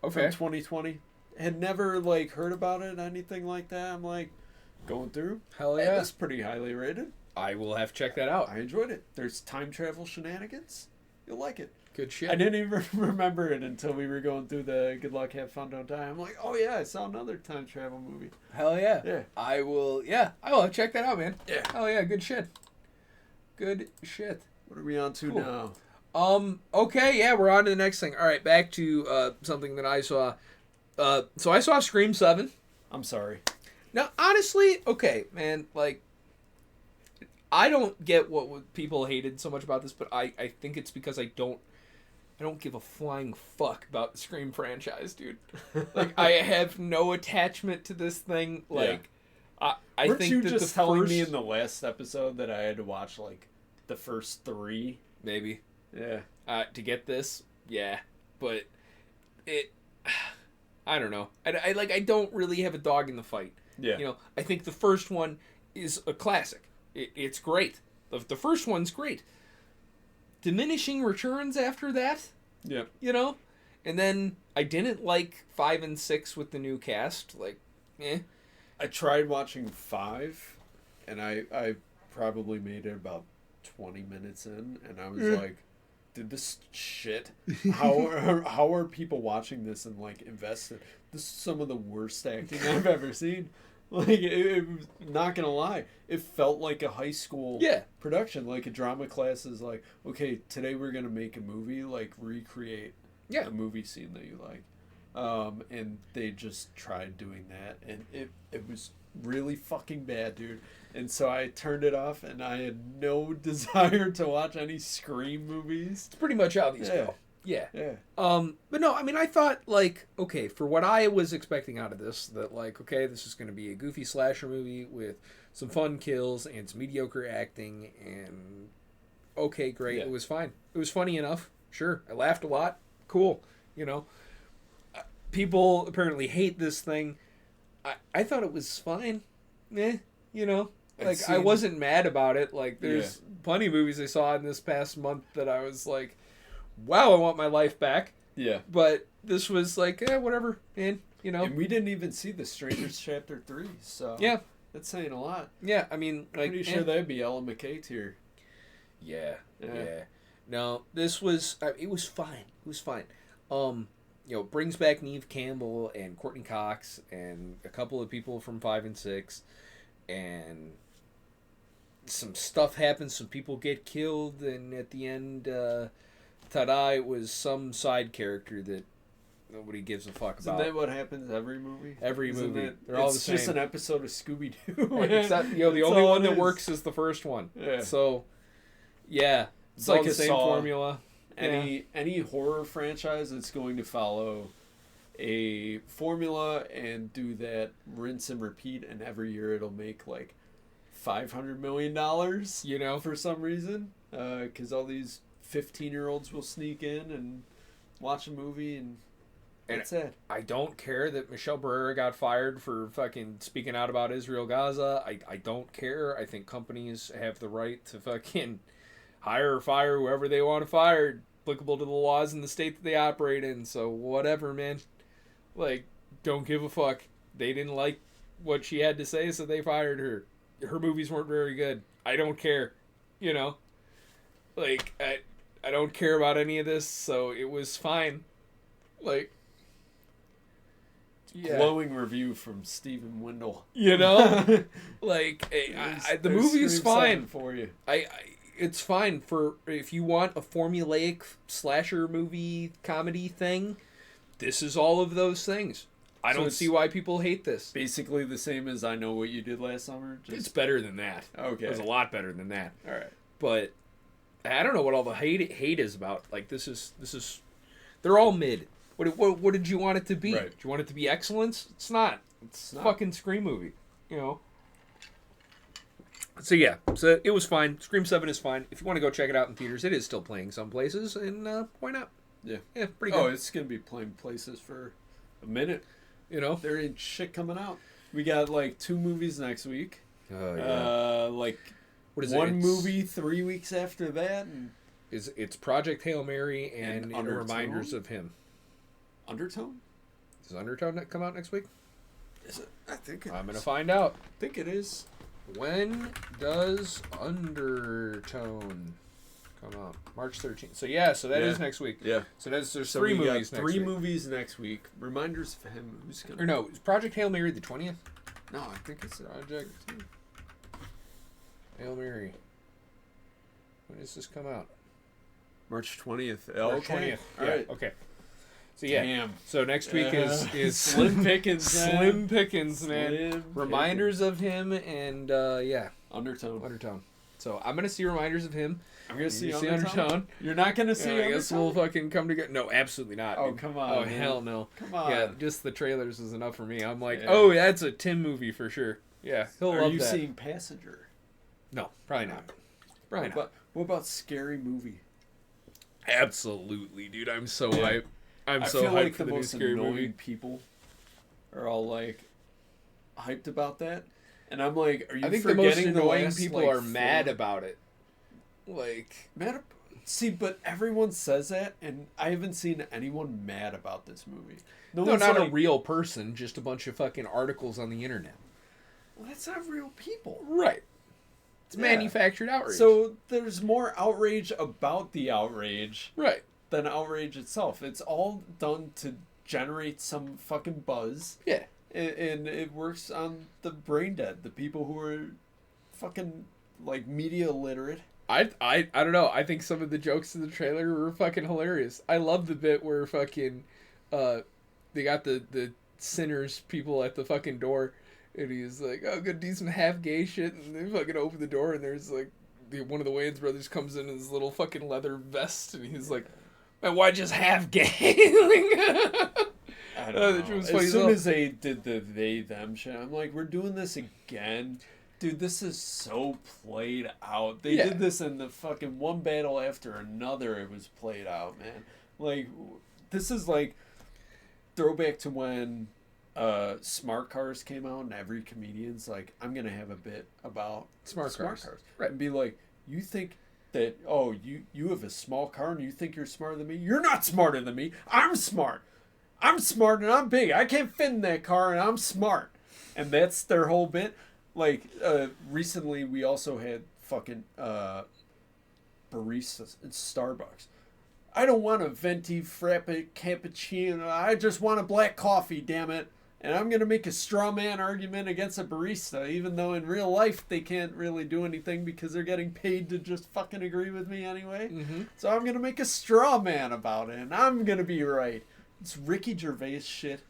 Okay. From 2020. Had never, heard about it, anything like that. I'm, going through. Hell yeah. That's pretty highly rated. I will have to check that out. I enjoyed it. There's time travel shenanigans. You'll like it. Good shit. I didn't even remember it until we were going through the Good Luck, Have Fun, Don't Die. I'm like, oh yeah, I saw another time travel movie. Hell yeah. Yeah. I will check that out, man. Yeah. Hell yeah, good shit. Good shit. What are we on to now? Okay, yeah, we're on to the next thing. All right, back to something that I saw. So I saw Scream 7. I'm sorry. Now, honestly, okay, man, I don't get what people hated so much about this, but I think it's because I don't give a flying fuck about the Scream franchise, dude. Like, I have no attachment to this thing. Like, I Weren't think you that just telling me in the last episode that I had to watch like the first 3? Maybe. Yeah. To get this, yeah, but I don't know. I don't really have a dog in the fight. Yeah. You know, I think the first one is a classic. It's great. The first one's great. Diminishing returns after that. Yeah. You know? And then I didn't like 5 and 6 with the new cast. Like, I tried watching 5, and I probably made it about 20 minutes in, and I was like, dude, this shit. How are people watching this and like invested? This is some of the worst acting I've ever seen. Like, it was not gonna lie, it felt like a high school production, like a drama class is like, okay, today we're gonna make a movie, like recreate a movie scene that you like, and they just tried doing that, and it was really fucking bad, dude. And so I turned it off, and I had no desire to watch any Scream movies. It's pretty much how these go. Yeah. Yeah. But no, I mean, I thought, like, okay, for what I was expecting out of this, that, like, okay, this is going to be a goofy slasher movie with some fun kills and some mediocre acting, and okay, great. It was fine. It was funny enough. Sure. I laughed a lot. Cool. You know, people apparently hate this thing. I thought it was fine. You know, like, I wasn't mad about it. Like, there's plenty of movies I saw in this past month that I was like, wow, I want my life back. Yeah. But this was like, whatever, man, you know. And we didn't even see The Strangers Chapter 3, so that's saying a lot. Yeah, I mean, like, pretty sure that'd be Ella McKay tier. Yeah. No, this was, it was fine. It was fine. You know, it brings back Neve Campbell and Courtney Cox and a couple of people from 5 and 6, and some stuff happens, some people get killed, and at the end, ta-da, it was some side character that nobody gives a fuck about. Isn't that what happens every movie? Every movie. They're all the same. It's just an episode of Scooby-Doo. Right, except, you know, the only one that works is the first one. Yeah. So, yeah. It's like the same formula. Any horror franchise that's going to follow a formula and do that rinse and repeat, and every year it'll make like $500 million, you know, for some reason, because all these 15-year-olds will sneak in and watch a movie, and that's it. I don't care that Michelle Barrera got fired for fucking speaking out about Israel Gaza. I don't care. I think companies have the right to fucking hire or fire whoever they want to fire, applicable to the laws in the state that they operate in. So whatever, man. Like, don't give a fuck. They didn't like what she had to say, so they fired her. Her movies weren't very good. I don't care. You know? Like, I don't care about any of this, so it was fine. Like, glowing review from Stephen Wendell. You know? Like, the movie's fine for you. It's fine for if you want a formulaic slasher movie comedy thing. This is all of those things. I don't see why people hate this. Basically the same as I Know What You Did Last Summer. It's better than that. Okay. It's a lot better than that. All right. But I don't know what all the hate is about. Like, this is they're all mid. What did you want it to be? Right. Did you want it to be excellence? It's not. It's a fucking Scream movie. You know. So yeah, so it was fine. Scream 7 is fine. If you want to go check it out in theaters, it is still playing some places, and why not? Yeah, pretty good. Oh, it's gonna be playing places for a minute. You know, there ain't shit coming out. We got like 2 movies next week. Oh yeah. Like what is one movie 3 weeks after that, and it's Project Hail Mary and Reminders of Him. Undertone? Does Undertone come out next week? Is it? I think it I'm gonna find out. I think it is. When does Undertone come out? March 13th. So yeah, that is next week. Yeah. So there's 3 movies next week. 3 movies next week. Reminders of Him. Who's gonna? Or no, is Project Hail Mary the 20th? No, I think it's Project Hail Mary. When does this come out? March 20th. March 20th. All right. Okay. So yeah. Damn. So next week is Slim Pickens. Slim Pickens, man. Reminders of Him and Undertone. So I'm gonna see reminders of him. I'm gonna see Undertone. You're not gonna see I Undertone? guess we'll fucking come together. No, absolutely not. Oh, come on. Oh, man. hell no. Come on. Yeah, just the trailers is enough for me. I'm like, Yeah. oh, that's a Tim movie for sure. Yeah, he'll Are love you that. seeing Passenger? No, probably not. Probably not. What about Scary Movie? Absolutely, dude. I'm so Yeah. hyped. I'm I so feel hyped like for the the new most Scary annoying movie. people are all like hyped about that, and I'm like, are you I think the most forgetting annoying last, people like, are mad 4 about it. Like, See, but everyone says that, and I haven't seen anyone mad about this movie. no, one's not a like, real person, just a bunch of fucking articles on the internet. well, that's not real people. Right. It's Yeah. manufactured outrage. So there's more outrage about the outrage right. than outrage itself. It's all done to generate some fucking buzz. Yeah. And it works on the brain dead, the people who are fucking like media illiterate. I don't know. I think some of the jokes in the trailer were fucking hilarious. I love the bit where fucking they got the sinners people at the fucking door, and he's like, oh, gonna do some half gay shit, and they fucking open the door, and there's like one of the Wayans brothers comes in his little fucking leather vest, and he's like, man, why just half gay? I don't know. Was as soon as they did the they them shit, I'm like, we're doing this again. Dude, this is so played out. They did this in the fucking one battle after another. It was played out, man. Like, this is like throwback to when Smart Cars came out, and every comedian's like, I'm gonna have a bit about Smart cars. right? And be like, you think that you have a small car and you think you're smarter than me? You're not smarter than me. I'm smart. I'm smart and I'm big. I can't fit in that car and I'm smart. And that's their whole bit. Like, recently we also had fucking baristas in Starbucks. I don't want a venti frappe cappuccino. I just want a black coffee, damn it. And I'm going to make a straw man argument against a barista, even though in real life they can't really do anything because they're getting paid to just fucking agree with me anyway. Mm-hmm. So I'm going to make a straw man about it, and I'm going to be right. It's Ricky Gervais shit.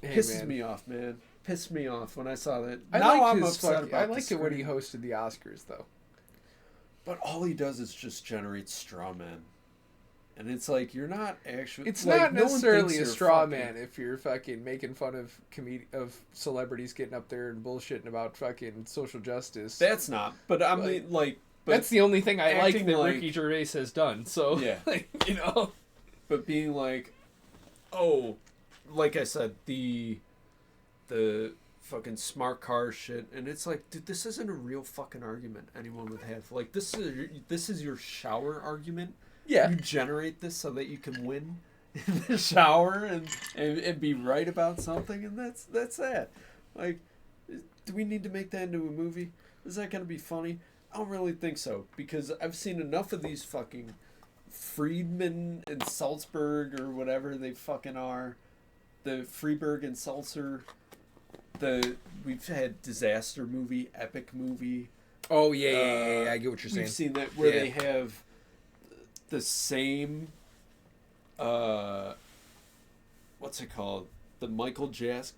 Pisses me off, man. Pissed me off when I saw that. I'm upset about I liked it when he hosted the Oscars, though. But all he does is just generate straw men. And it's like, you're not actually... It's like, not no one necessarily thinks a you're straw fucking... man if you're fucking making fun of celebrities getting up there and bullshitting about fucking social justice. That's not. But I mean, like... But that's the only thing I like that like, Ricky Gervais has done. So, yeah. like, you know... But being like, oh, like I said, the fucking smart car shit, and it's like, dude, this isn't a real fucking argument anyone would have. Like, this is your shower argument. Yeah. You generate this so that you can win in the shower and be right about something, and that's that. Like, do we need to make that into a movie? Is that going to be funny? I don't really think so, because I've seen enough of these fucking Friedman and Salzburg or whatever they fucking are. The Freeberg and Seltzer. We've had disaster movie, epic movie. Oh, yeah, I get what you're saying. We've seen that where they have the same, what's it called? The Michael Jackson-esque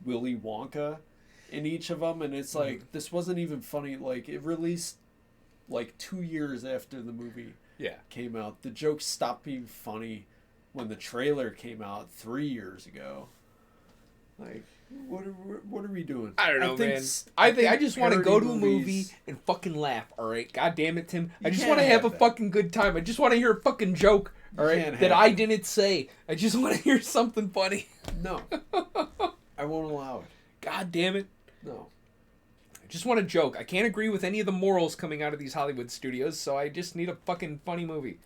Willy Wonka in each of them, and it's like, this wasn't even funny. Like, it released like 2 years after the movie came out. The jokes stopped being funny when the trailer came out 3 years ago. Like, what are we doing? I don't know, man. I just want to go to a movie and fucking laugh, all right? God damn it, Tim. I just want to have a fucking good time. I just want to hear a fucking joke, all right, that I didn't say. I just want to hear something funny. No. I won't allow it. God damn it. No. I just want a joke. I can't agree with any of the morals coming out of these Hollywood studios, so I just need a fucking funny movie.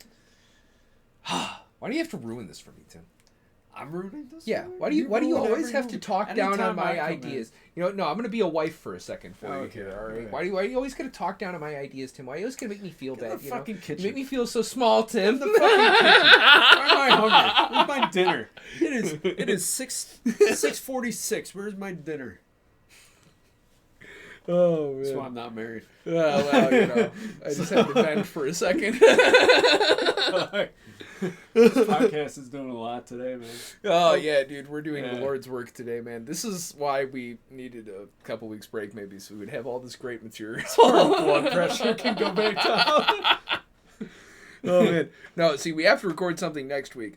Why do you have to ruin this for me, Tim? I'm ruining this? Yeah. Why do you always have to talk down on my ideas? You know, no, I'm gonna be a wife for a second for you here, all right? Why are you always gonna talk down on my ideas, Tim? Why are you always gonna make me feel bad? You know? Kitchen. You make me feel so small, Tim. The fucking kitchen. Why am I hungry? Where's my dinner? It is 6:46. Where's my dinner? Oh man. That's why I'm not married. Well, you know, I just had to vent for a second. This podcast is doing a lot today, man. Oh, yeah, dude. We're doing Yeah. the Lord's work today, man. This is why we needed a couple weeks break, maybe, so we would have all this great material. Blood pressure can go back down. Oh, man. No, see, we have to record something next week.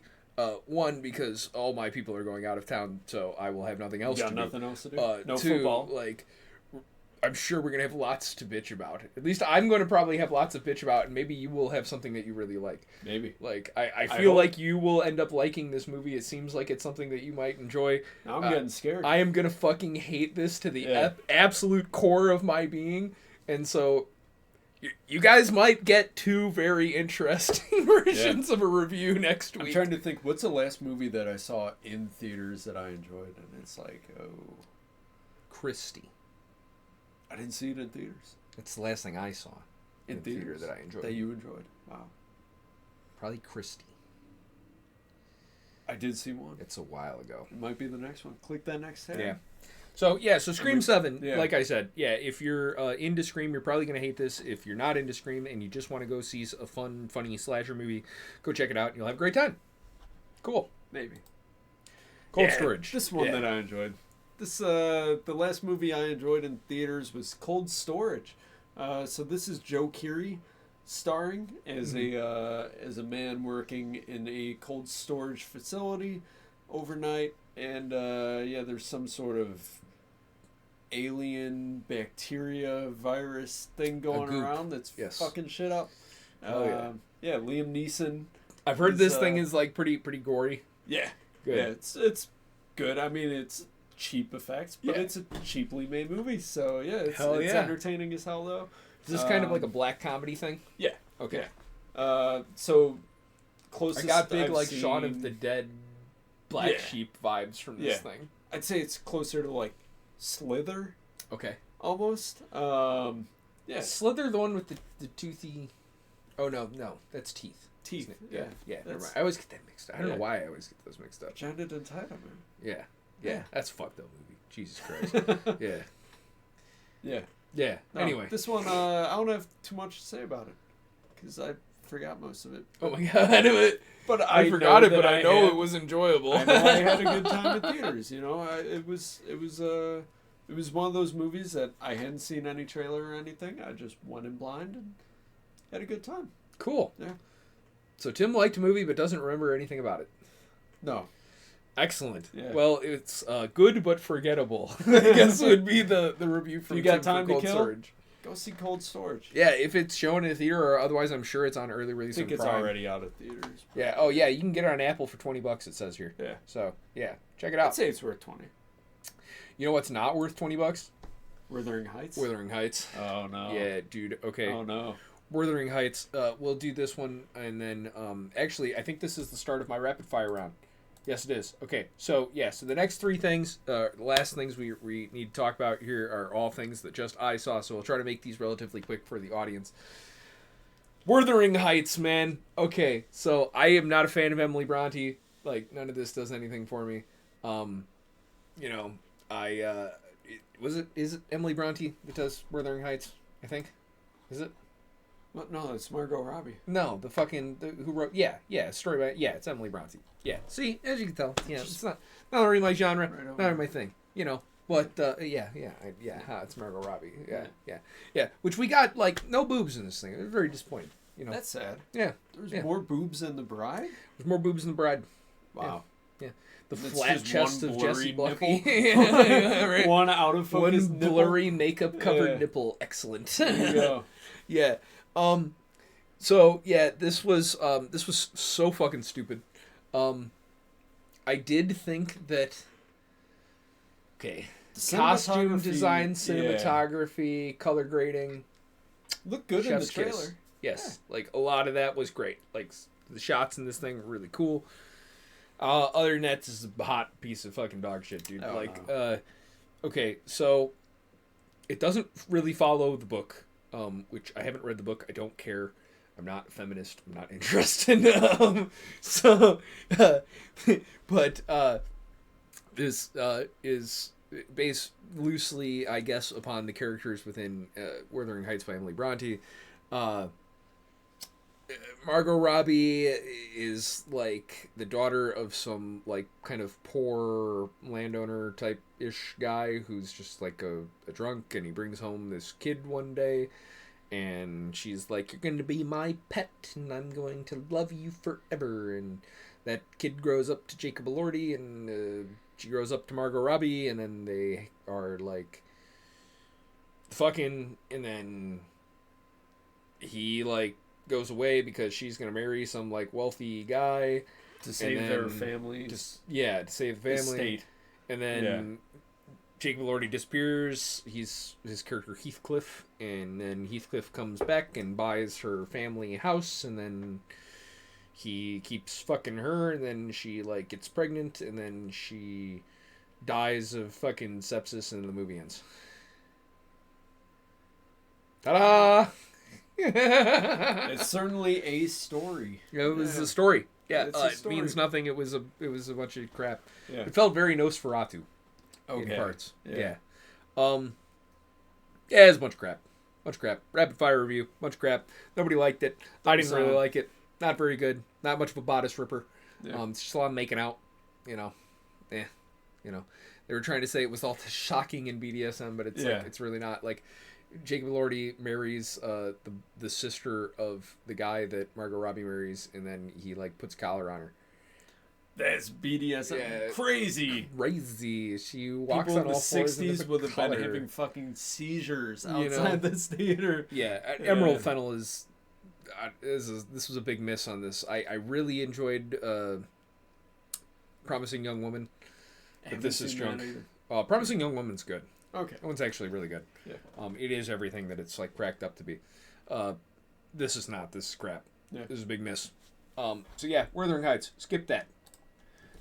One, because all my people are going out of town, so I will have nothing else You to got nothing else to do? do. No Two, football? like, I'm sure we're going to have lots to bitch about. At least I'm going to probably have lots of bitch about, and maybe you will have something that you really like. Maybe. Like, I feel hope. like you will end up liking this movie. It seems like it's something that you might enjoy. Now I'm getting scared. I am going to fucking hate this to the Yeah. absolute core of my being, and so you guys might get two very interesting versions of a review next week. I'm trying to think, what's the last movie that I saw in theaters that I enjoyed? And it's like, oh, Christie. I didn't see it in theaters. That's the last thing I saw in theater theaters that I enjoyed. That you enjoyed. Wow. Probably Christie. I did see one. It's a while ago. It might be the next one. Click that next tab. Yeah. So Scream 7, yeah. like I said, if you're into Scream, you're probably going to hate this. If you're not into Scream and you just want to go see a fun, funny slasher movie, go check it out and you'll have a great time. Cool. Maybe. Cold Yeah, Storage. This one Yeah. that I enjoyed. This the last movie I enjoyed in theaters was Cold Storage. So this is Joe Keery starring as a man working in a cold storage facility overnight, and there's some sort of alien bacteria virus thing going goop. around that's Yes. fucking shit up. Oh, yeah. Liam Neeson. I've heard is, this thing is like pretty gory. Yeah. Good. Yeah, it's good. I mean, it's cheap effects, but Yeah. it's a cheaply made movie, so yeah, it's Hell yeah. entertaining as hell though. Is this kind of like a black comedy thing? Yeah. Okay. So I closest got big I've like seen, Shaun of the Dead, Black Yeah. Sheep vibes from this Yeah. thing. I'd say it's closer to like Slither Okay. almost. Yeah, Is Slither the one with the toothy? Oh no, that's teeth. teeth. Isn't it? Yeah, Yeah. Never That's- mind. I always get that mixed up. I don't know Yeah. why I always get those mixed up. Gender entitlement. Yeah. Yeah. That's a fucked up movie. Jesus Christ. Yeah. Yeah. Yeah. No, Anyway. this one I don't have too much to say about it because I forgot most of it. Oh my god. But I know forgot it, that but I know had- it was enjoyable. I know I had a good time in theaters. You know, it was one of those movies that I hadn't seen any trailer or anything. I just went in blind and had a good time. Cool. Yeah. So Tim liked a movie but doesn't remember anything about it. No. Excellent. Yeah. Well, it's good but forgettable. I guess would be the review from You got Tim for time to Cold kill? Storage. Go see Cold Storage. Yeah, if it's shown in a theater or otherwise, I'm sure it's on early I release. think on it's Prime. already out of theaters. Yeah. Oh yeah, you can get it on Apple for $20. It says here. Yeah. So yeah, check it I'd out. say it's worth 20. You know what's not worth $20? Wuthering Heights. Wuthering Heights. Oh no. Yeah, dude. Okay. Oh no. Wuthering Heights. We'll do this one, and then actually, I think this is the start of my rapid fire round. Yes, it is. Okay, so so the next three things, the last things we need to talk about here are all things that just I saw. So we'll try to make these relatively quick for the audience. Wuthering Heights, man. Okay, so I am not a fan of Emily Bronte. Like none of this does anything for me. You know, is it Emily Bronte that does Wuthering Heights? I think. Is it? What? No, it's Margot Robbie. No, who wrote? Yeah, story about it's Emily Bronte. Yeah, see, as you can tell, it's not really my genre, Right not over. really my thing, you know. But it's Margot Robbie. Yeah. Which we got like no boobs in this thing. It was very disappointing. You know. That's sad. Yeah. There's Yeah. more boobs in The Bride? There's more boobs than the bride. Wow. Yeah. The It's flat just chest one of blurry Jesse Buckley. nipple. Yeah, right. One out of focus One nipple. blurry makeup covered Yeah. nipple. Excellent. There you go. Yeah. So this was so fucking stupid. I did think that The costume cinematography- design, yeah. cinematography, color grading, Looked good in the chef's trailer. kiss. Yes, like a lot of that was great. Like the shots in this thing were really cool. Other than that, this is a hot piece of fucking dog shit, dude. Oh, like, no. okay, so it doesn't really follow the book, which I haven't read the book. I don't care. I'm not a feminist. I'm not interested. But this is based loosely, I guess, upon the characters within Wuthering Heights by Emily Bronte. Margot Robbie is like the daughter of some like kind of poor landowner type ish guy who's just like a drunk, and he brings home this kid one day, and she's like, "You're going to be my pet, and I'm going to love you forever." And that kid grows up to Jacob Elordi, and she grows up to Margot Robbie, and then they are like fucking, and then he like goes away because she's gonna marry some like wealthy guy to save their family. To save the family. Estate. And then Jacob Elordi disappears. He's his character Heathcliff, and then Heathcliff comes back and buys her family house, and then he keeps fucking her, and then she like gets pregnant, and then she dies of fucking sepsis, and the movie ends. Ta-da! It's certainly a story. It was a story. Yeah, It's a it story. means nothing. It was a bunch of crap. Yeah. It felt very Nosferatu in parts. Yeah. Yeah, it's a bunch of crap. Rapid fire review. Bunch of crap. Nobody liked it. I didn't really like it. Not very good. Not much of a bodice ripper. Yeah. It's just a lot of making out. You know. They were trying to say it was all shocking in BDSM, but it's like it's really not. Like, Jacob Elordi marries the sister of the guy that Margot Robbie marries, and then he like puts a collar on her. That's BDSM. Crazy. She walks People on in all the fours 60s would have been collar. having fucking seizures outside this theater. Yeah, Emerald Fennel is this was a big miss on this. I really enjoyed Promising Young Woman, but this is junk. Promising Young Woman's good. Okay. That one's actually really good. Yeah. It is everything that it's like cracked up to be. This is not. This is crap. Yeah. This is a big miss. So yeah, Wuthering Heights. Skip that.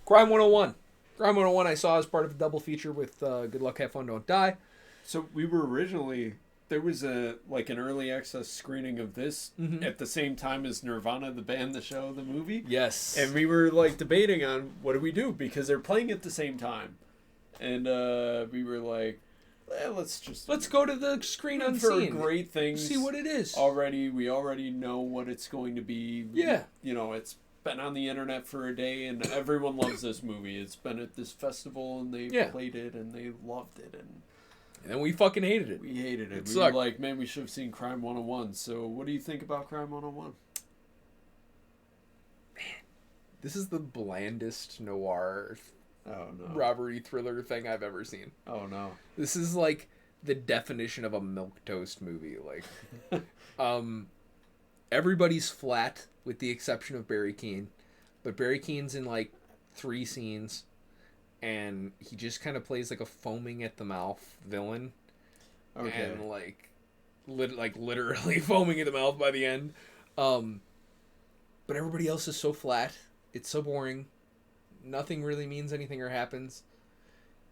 Crime 101. Crime 101 I saw as part of a double feature with Good Luck, Have Fun, Don't Die. So we were originally, there was an early access screening of this at the same time as Nirvana, the band, the show, the movie. Yes. And we were like debating on what do we do because they're playing at the same time. And we were like, let's go to the screen unseen. For great things. See what it is. We already know what it's going to be. Yeah. You know, it's been on the internet for a day, and everyone loves this movie. It's been at this festival, and they played it, and they loved it, and then we fucking hated it. We hated it. It we sucked. were like, man, we should have seen Crime 101. So, what do you think about Crime 101? Man, this is the blandest noir robbery thriller thing I've ever seen. Oh no. This is like the definition of a milquetoast movie. Like, everybody's flat with the exception of Barry Keoghan, but Barry Keoghan's in like 3 scenes, and he just kind of plays like a foaming at the mouth villain. Okay. And like literally foaming at the mouth by the end. But everybody else is so flat. It's so boring. Nothing really means anything or happens.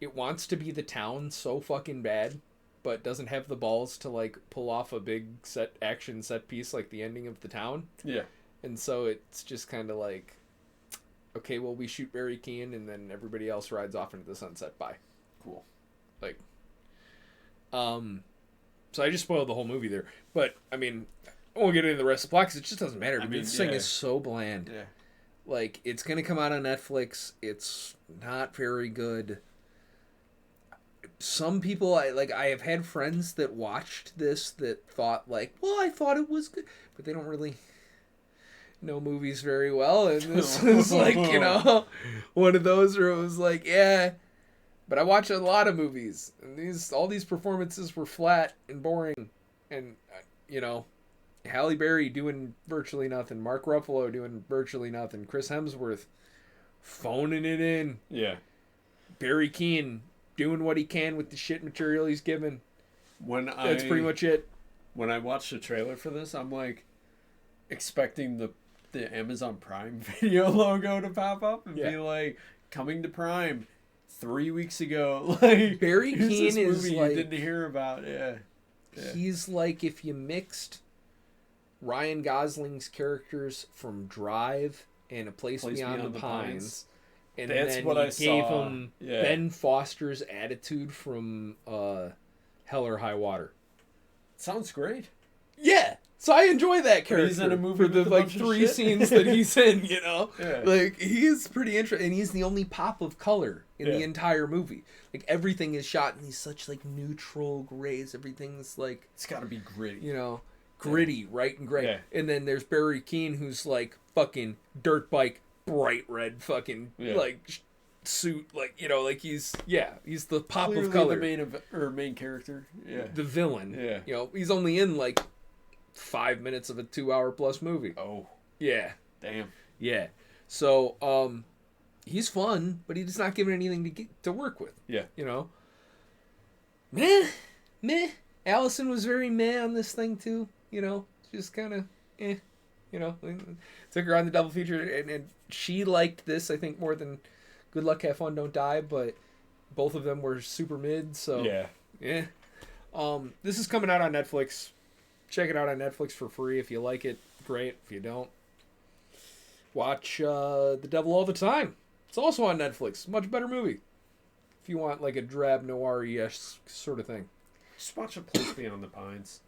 It wants to be the town so fucking bad, but doesn't have the balls to like pull off a big action set piece like the ending of The Town. Yeah. And so it's just kind of like, okay, well, we shoot Barry Keoghan and then everybody else rides off into the sunset. Bye. Cool. Like, so I just spoiled the whole movie there. But I mean, I won't get into the rest of the plot because it just doesn't matter. This thing is so bland. Yeah. Like, it's going to come out on Netflix. It's not very good. Some people, I have had friends that watched this that thought, like, well, I thought it was good. But they don't really know movies very well. And this was, like, you know, one of those where it was like, yeah. But I watch a lot of movies. And all these performances were flat and boring. And, you know, Halle Berry doing virtually nothing. Mark Ruffalo doing virtually nothing. Chris Hemsworth phoning it in. Yeah. Barry Keoghan doing what he can with the shit material he's given. That's pretty much it. When I watched the trailer for this, I'm like expecting the Amazon Prime Video logo to pop up and be like, coming to Prime 3 weeks ago. Like, Barry Keoghan is like, you didn't hear about. Yeah. He's like if you mixed Ryan Gosling's characters from Drive and A Place Beyond the Pines. And that's then what I gave saw. him Ben Foster's attitude from Hell or High Water. Sounds great. Yeah. So I enjoy that character he's in a movie for the with a like bunch of 3 shit. scenes that he's in, you know? Yeah. Like, he's pretty interesting. And he's the only pop of color in the Yeah. entire movie. Like, everything is shot in these such, like, neutral grays. Everything's, like... It's gotta be gritty. You know, gritty, right, and gray. Yeah. And then there's Barry Keane, who's, like, fucking dirt bike, bright red fucking, like... suit, like, you know, like he's the pop Clearly of color, the main character, the villain. Yeah. You know, he's only in like 5 minutes of a 2-hour plus movie. Oh, yeah, damn. Yeah. So he's fun, but he's not given anything to work with. Yeah. You know, meh. Allison was very meh on this thing too. You know, just kind of eh. You know, took her on the double feature, and she liked this, I think, more than Good Luck, Have Fun, Don't Die, but both of them were super mid, so... Yeah. This is coming out on Netflix. Check it out on Netflix for free. If you like it, great. If you don't, watch The Devil All the Time. It's also on Netflix. Much better movie. If you want, like, a drab noir-esque sort of thing. Just watch A Place Beyond the Pines.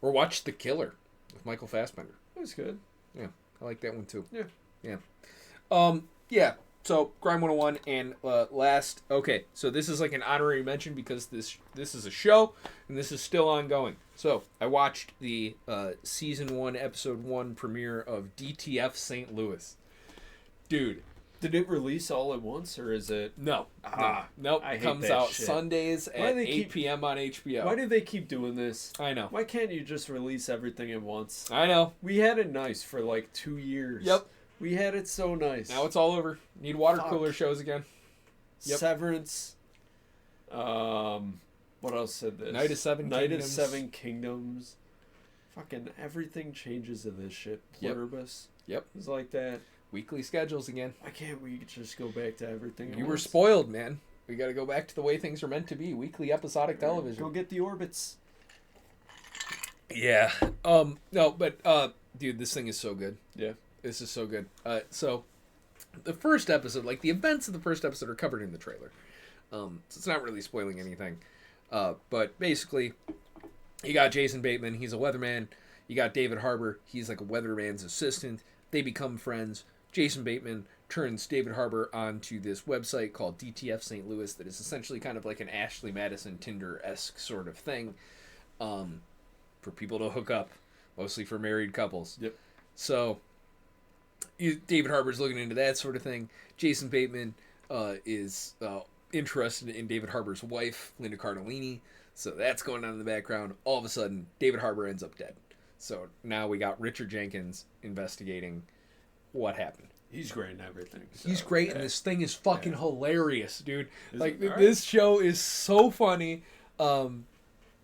Or watch The Killer with Michael Fassbender. That was good. Yeah, I like that one, too. Yeah. Yeah. So, Grime 101, and last... Okay, so this is like an honorary mention because this is a show, and this is still ongoing. So, I watched the Season 1, Episode 1 premiere of DTF St. Louis. Dude. Did it release all at once, or is it... No. Nope. I It hate comes that out shit. Sundays at 8 p.m. on HBO. Why do they keep doing this? I know. Why can't you just release everything at once? I know. We had it nice for like 2 years. Yep. We had it so nice. Now it's all over. Need water cooler shows again. Yep. Severance. What else said this? Night of Seven Kingdoms. Fucking everything changes in this shit. Yep. Pluribus. Yep. It's like that. Weekly schedules again. Why can't we just go back to everything? You were spoiled, man. We got to go back to the way things are meant to be. Weekly episodic television. Go get the orbits. Yeah. No, but dude, this thing is so good. Yeah. This is so good. So the first episode, like the events of the first episode are covered in the trailer. So it's not really spoiling anything. But basically, you got Jason Bateman, he's a weatherman. You got David Harbour, he's like a weatherman's assistant. They become friends. Jason Bateman turns David Harbour onto this website called DTF St. Louis that is essentially kind of like an Ashley Madison Tinder-esque sort of thing for people to hook up, mostly for married couples. Yep. So David Harbour's looking into that sort of thing. Jason Bateman is interested in David Harbour's wife, Linda Cardellini. So that's going on in the background. All of a sudden, David Harbour ends up dead. So now we got Richard Jenkins investigating what happened. He's great in everything. So, He's great, and this thing is fucking hilarious, dude. Like, this show is so funny.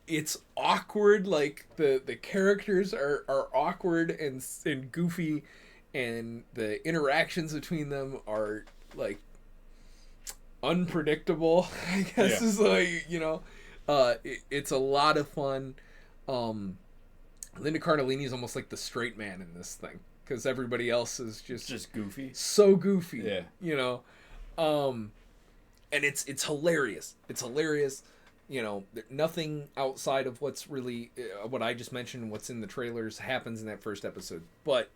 It's awkward. Like, the characters are awkward and goofy, and the interactions between them are, like, unpredictable, I guess is, like, you know. It's a lot of fun. Linda Cardellini is almost like the straight man in this thing. Because everybody else is just goofy. So goofy. Yeah. You know? And it's hilarious. It's hilarious. You know, nothing outside of what's really, what I just mentioned, what's in the trailers, happens in that first episode. But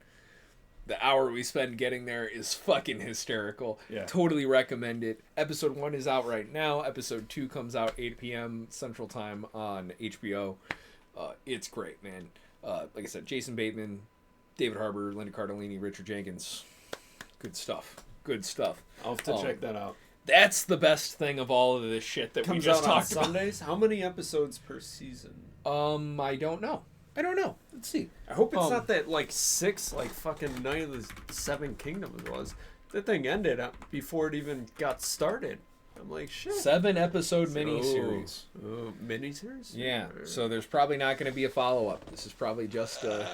the hour we spend getting there is fucking hysterical. Yeah. Totally recommend it. Episode 1 is out right now. Episode 2 comes out 8 p.m. Central Time on HBO. It's great, man. Like I said, Jason Bateman, David Harbour, Linda Cardellini, Richard Jenkins. Good stuff. Good stuff. I'll have to check that out. That's the best thing of all of this shit that we just talked about. Sundays? How many episodes per season? I don't know. Let's see. I hope it's not that, like, 6, like, fucking Night of the Seven Kingdoms was. That thing ended before it even got started. I'm like, shit. 7-episode miniseries. Oh, miniseries? Yeah. So there's probably not going to be a follow-up. This is probably just a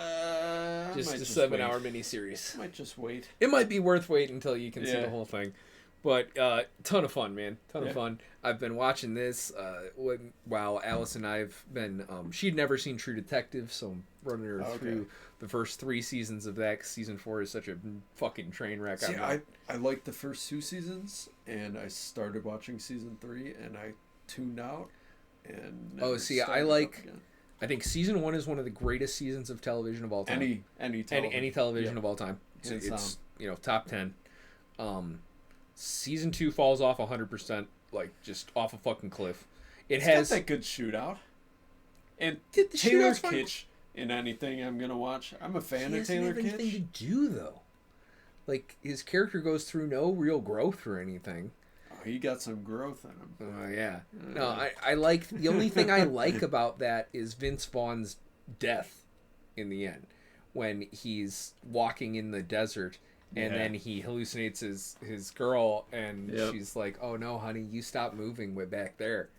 7-hour miniseries. Might just wait. It might be worth waiting until you can see the whole thing. But ton of fun, man. Ton of fun. I've been watching this while Alice and I've been... she'd never seen True Detective, so I'm running her through the first 3 seasons of that, 'cause season 4 is such a fucking train wreck. See, I liked the first 2 seasons, and I started watching season 3, and I tuned out. And I think season 1 is one of the greatest seasons of television of all time. Any television. Any television of all time. It's top 10. Season 2 falls off 100%, like just off a fucking cliff. It's got that good shootout. And Taylor Kitsch in anything I'm gonna watch. I'm a fan of Taylor Kitsch. He doesn't have anything to do though. Like his character goes through no real growth or anything. He got some growth in him. Oh, yeah. No, I like... The only thing I like about that is Vince Vaughn's death in the end. When he's walking in the desert and then he hallucinates his girl and she's like, oh, no, honey, you stop moving. We're back there.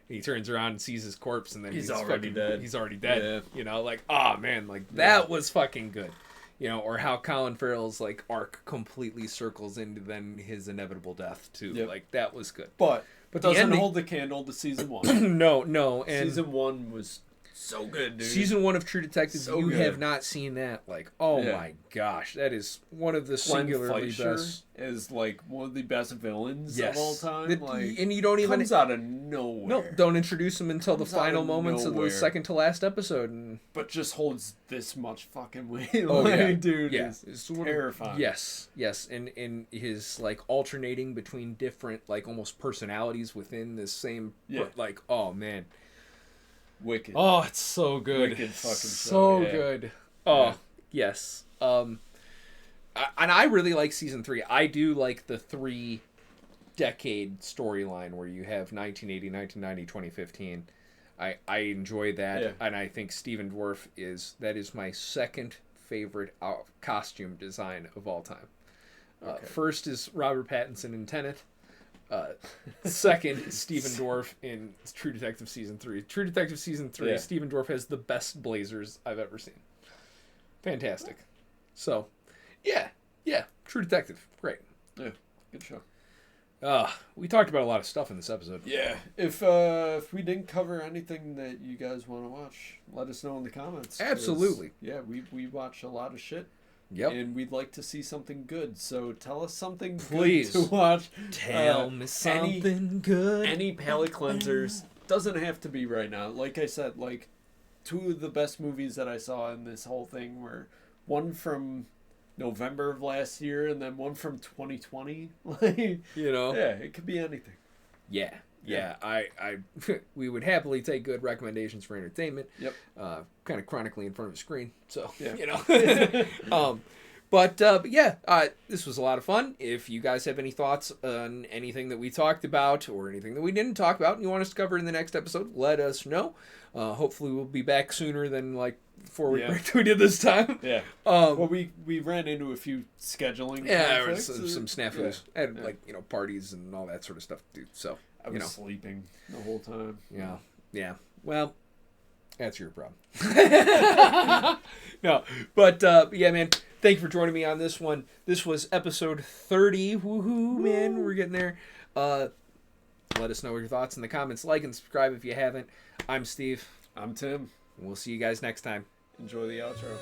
And he turns around and sees his corpse and then he's already dead. He's already dead. Yeah. You know, like, oh, man, like, that was fucking good. You know, or how Colin Farrell's like arc completely circles into then his inevitable death too. Yep. Like that was good, but doesn't hold the candle to season 1. no, and season 1 was so good, dude. Season 1 of True Detective, you have not seen that. Like, oh my gosh, that is one of the singularly best. Is like one of the best villains of all time. And you don't even comes out of nowhere. No, don't introduce him until the final moments of the second to last episode. But just holds this much fucking weight. Dude, it's terrifying. Yes, and his like alternating between different like almost personalities within the same. Like, oh man. Wicked. Oh, it's so good. Wicked fucking so good. Oh, yes. And I really like season 3. I do like the 3-decade storyline where you have 1980, 1990, 2015. I enjoy that, and I think Stephen Dwarf is my second favorite costume design of all time. First is Robert Pattinson in Tenet. Second, Stephen Dwarf in True Detective Season 3. True Detective Season 3, Stephen Dwarf has the best blazers I've ever seen. Fantastic. So, yeah, True Detective, great. Yeah, good show. We talked about a lot of stuff in this episode. Yeah, if we didn't cover anything that you guys want to watch, let us know in the comments. Absolutely. Yeah, we watch a lot of shit. Yep. And we'd like to see something good, so tell us something Please. good to watch. Tell me something good. Any palate cleansers. Doesn't have to be right now. Like I said, like 2 of the best movies that I saw in this whole thing were one from November of last year and then one from 2020. Like, you know? Yeah, it could be anything. Yeah. I we would happily take good recommendations for entertainment. Yep. Kind of chronically in front of a screen, so you know. But this was a lot of fun. If you guys have any thoughts on anything that we talked about or anything that we didn't talk about and you want us to cover in the next episode, let us know. Hopefully we'll be back sooner than like 4 week break we did this time. Yeah. Well, we ran into a few scheduling conflicts. Some snafus. And like, you know, parties and all that sort of stuff, dude. So I was sleeping the whole time. Yeah. Well, that's your problem. No, but yeah, man. Thank you for joining me on this one. This was episode 30. Woohoo, man. We're getting there. Let us know your thoughts in the comments. Like and subscribe if you haven't. I'm Steve. I'm Tim. We'll see you guys next time. Enjoy the outro.